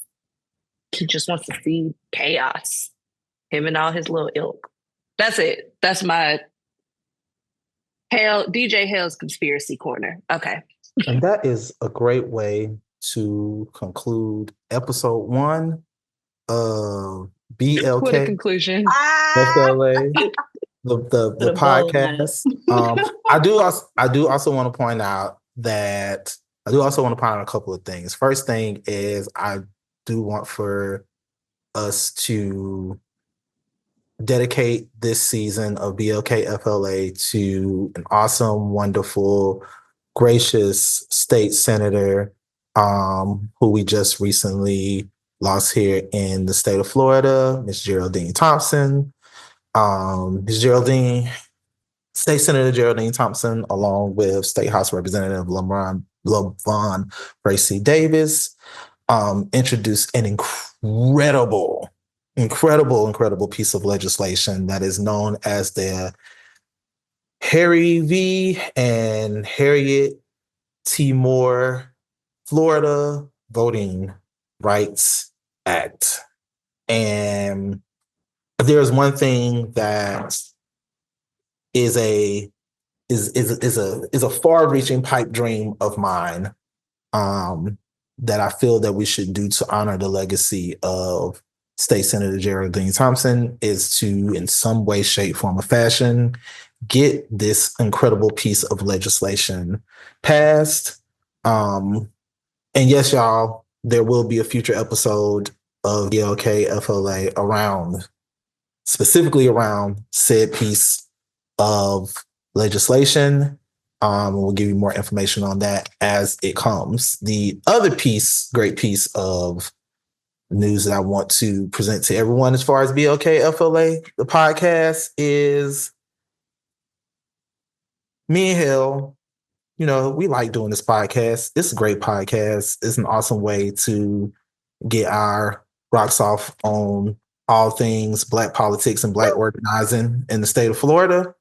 He just wants to see chaos. Him and all his little ilk. That's it. That's my DJ Hale's conspiracy corner. Okay. And that is a great way to conclude episode 1 of BLK. What a conclusion. FLA, the podcast. I do also want to point out a couple of things. First thing is, I do want for us to dedicate this season of BLKFLA to an awesome, wonderful, gracious state senator who we just recently lost here in the state of Florida, Ms. Geraldine Thompson. State Senator Geraldine Thompson, along with State House Representative LaVon Bracy Davis, introduced an incredible piece of legislation that is known as the Harry V. and Harriet T. Moore Florida Voting Rights Act. And there's one thing that is a far-reaching pipe dream of mine that I feel that we should do to honor the legacy of State Senator Geraldine Thompson, is to, in some way, shape, form, or fashion, get this incredible piece of legislation passed. And yes, y'all, there will be a future episode of BLKFLA specifically around said piece of legislation. We'll give you more information on that as it comes. The other great piece of news that I want to present to everyone as far as BLKFLA, the podcast, is me and Hale, we like doing this podcast. It's a great podcast. It's an awesome way to get our rocks off on all things Black politics and Black organizing in the state of Florida.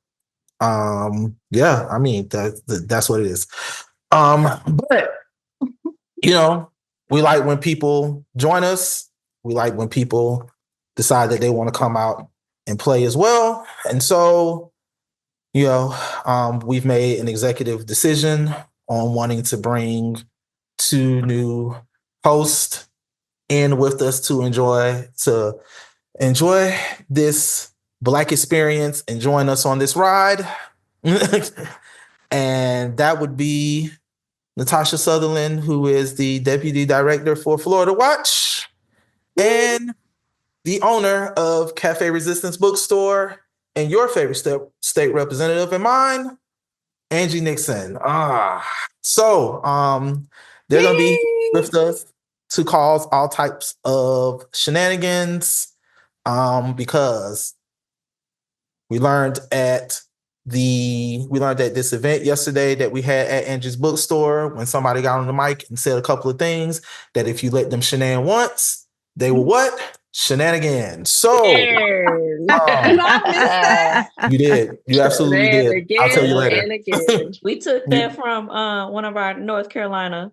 That's what it is. But we like when people join us. We like when people decide that they want to come out and play as well. And so, we've made an executive decision on wanting to bring 2 new hosts in with us to enjoy this Black experience and join us on this ride. And that would be Natasha Sutherland, who is the Deputy Director for Florida Watch, and the owner of Cafe Resistance Bookstore, and your favorite state representative and mine, Angie Nixon. So they're going to be with us to cause all types of shenanigans because we learned at this event yesterday that we had at Angie's Bookstore, when somebody got on the mic and said a couple of things, that if you let them shenan once, they will what? Shenanigans. So you did. You absolutely did. Again, I'll tell you later. We took that from one of our North Carolina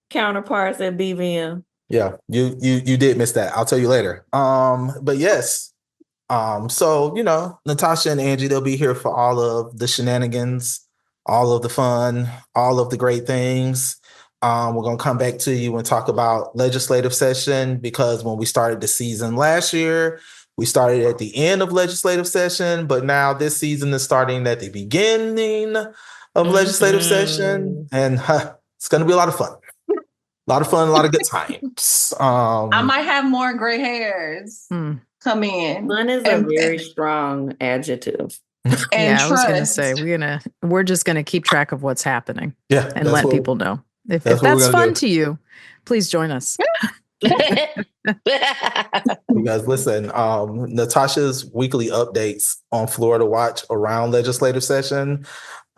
counterparts at BVM. Yeah, you did miss that. I'll tell you later. But yes. So, Natasha and Angie, they'll be here for all of the shenanigans, all of the fun, all of the great things. We're going to come back to you and talk about legislative session, because when we started the season last year, we started at the end of legislative session, but now this season is starting at the beginning of legislative session, and it's going to be a lot of fun. A lot of fun, a lot of good times. I might have more gray hairs come in. Fun is a very strong adjective. I was going to say we're just going to keep track of what's happening. Yeah, and let people know if that's fun to you. Please join us. You guys, listen. Natasha's weekly updates on Florida Watch around legislative session.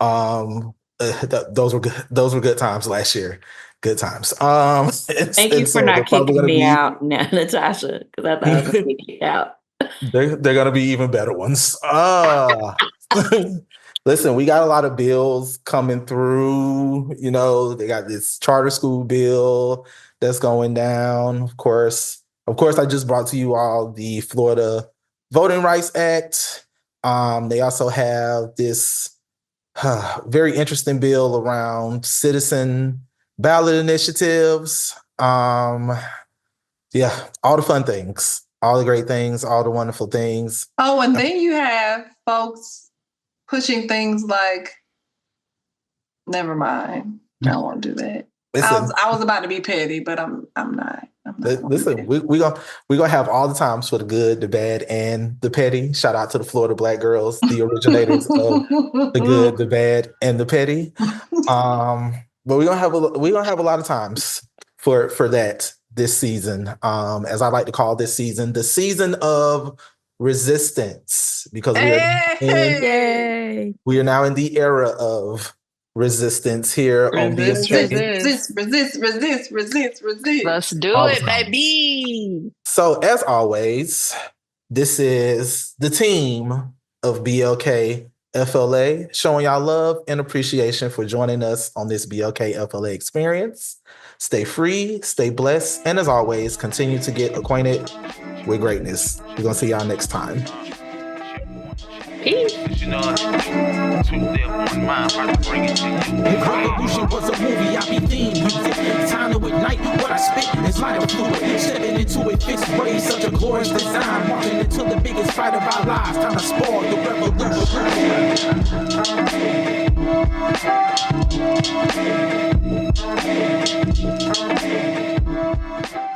Those were good times last year. Good times. Thank you for not kicking me out now, Natasha, because I thought I was going to kick you out. They're going to be even better ones. Listen, we got a lot of bills coming through. You know, they got this charter school bill that's going down. Of course, I just brought to you all the Florida Voting Rights Act. They also have this very interesting bill around citizen ballot initiatives. All the fun things, all the great things, all the wonderful things. Oh, and then you have folks pushing things like, never mind. I don't want to do that. Listen, I was about to be petty, but I'm not. Listen, we're gonna have all the times for the good, the bad, and the petty. Shout out to the Florida Black girls, the originators of the good, the bad, and the petty. But we're gonna have a lot of times for that this season. As I like to call this season, the season of resistance, because we are now in the era of resistance here on BLK. Resist. Let's do it, baby. So as always, this is the team of BLKFLA showing y'all love and appreciation for joining us on this BLKFLA experience. Stay free, stay blessed, and as always, continue to get acquainted with greatness. We're gonna see y'all next time. Peace. You know, if revolution was a movie, I'd be theme music. Time to ignite what I spit is lighter fluid. Stepping into a fixed race, such a glorious design. Marching into the biggest fight of our lives. Time to spoil the revolution.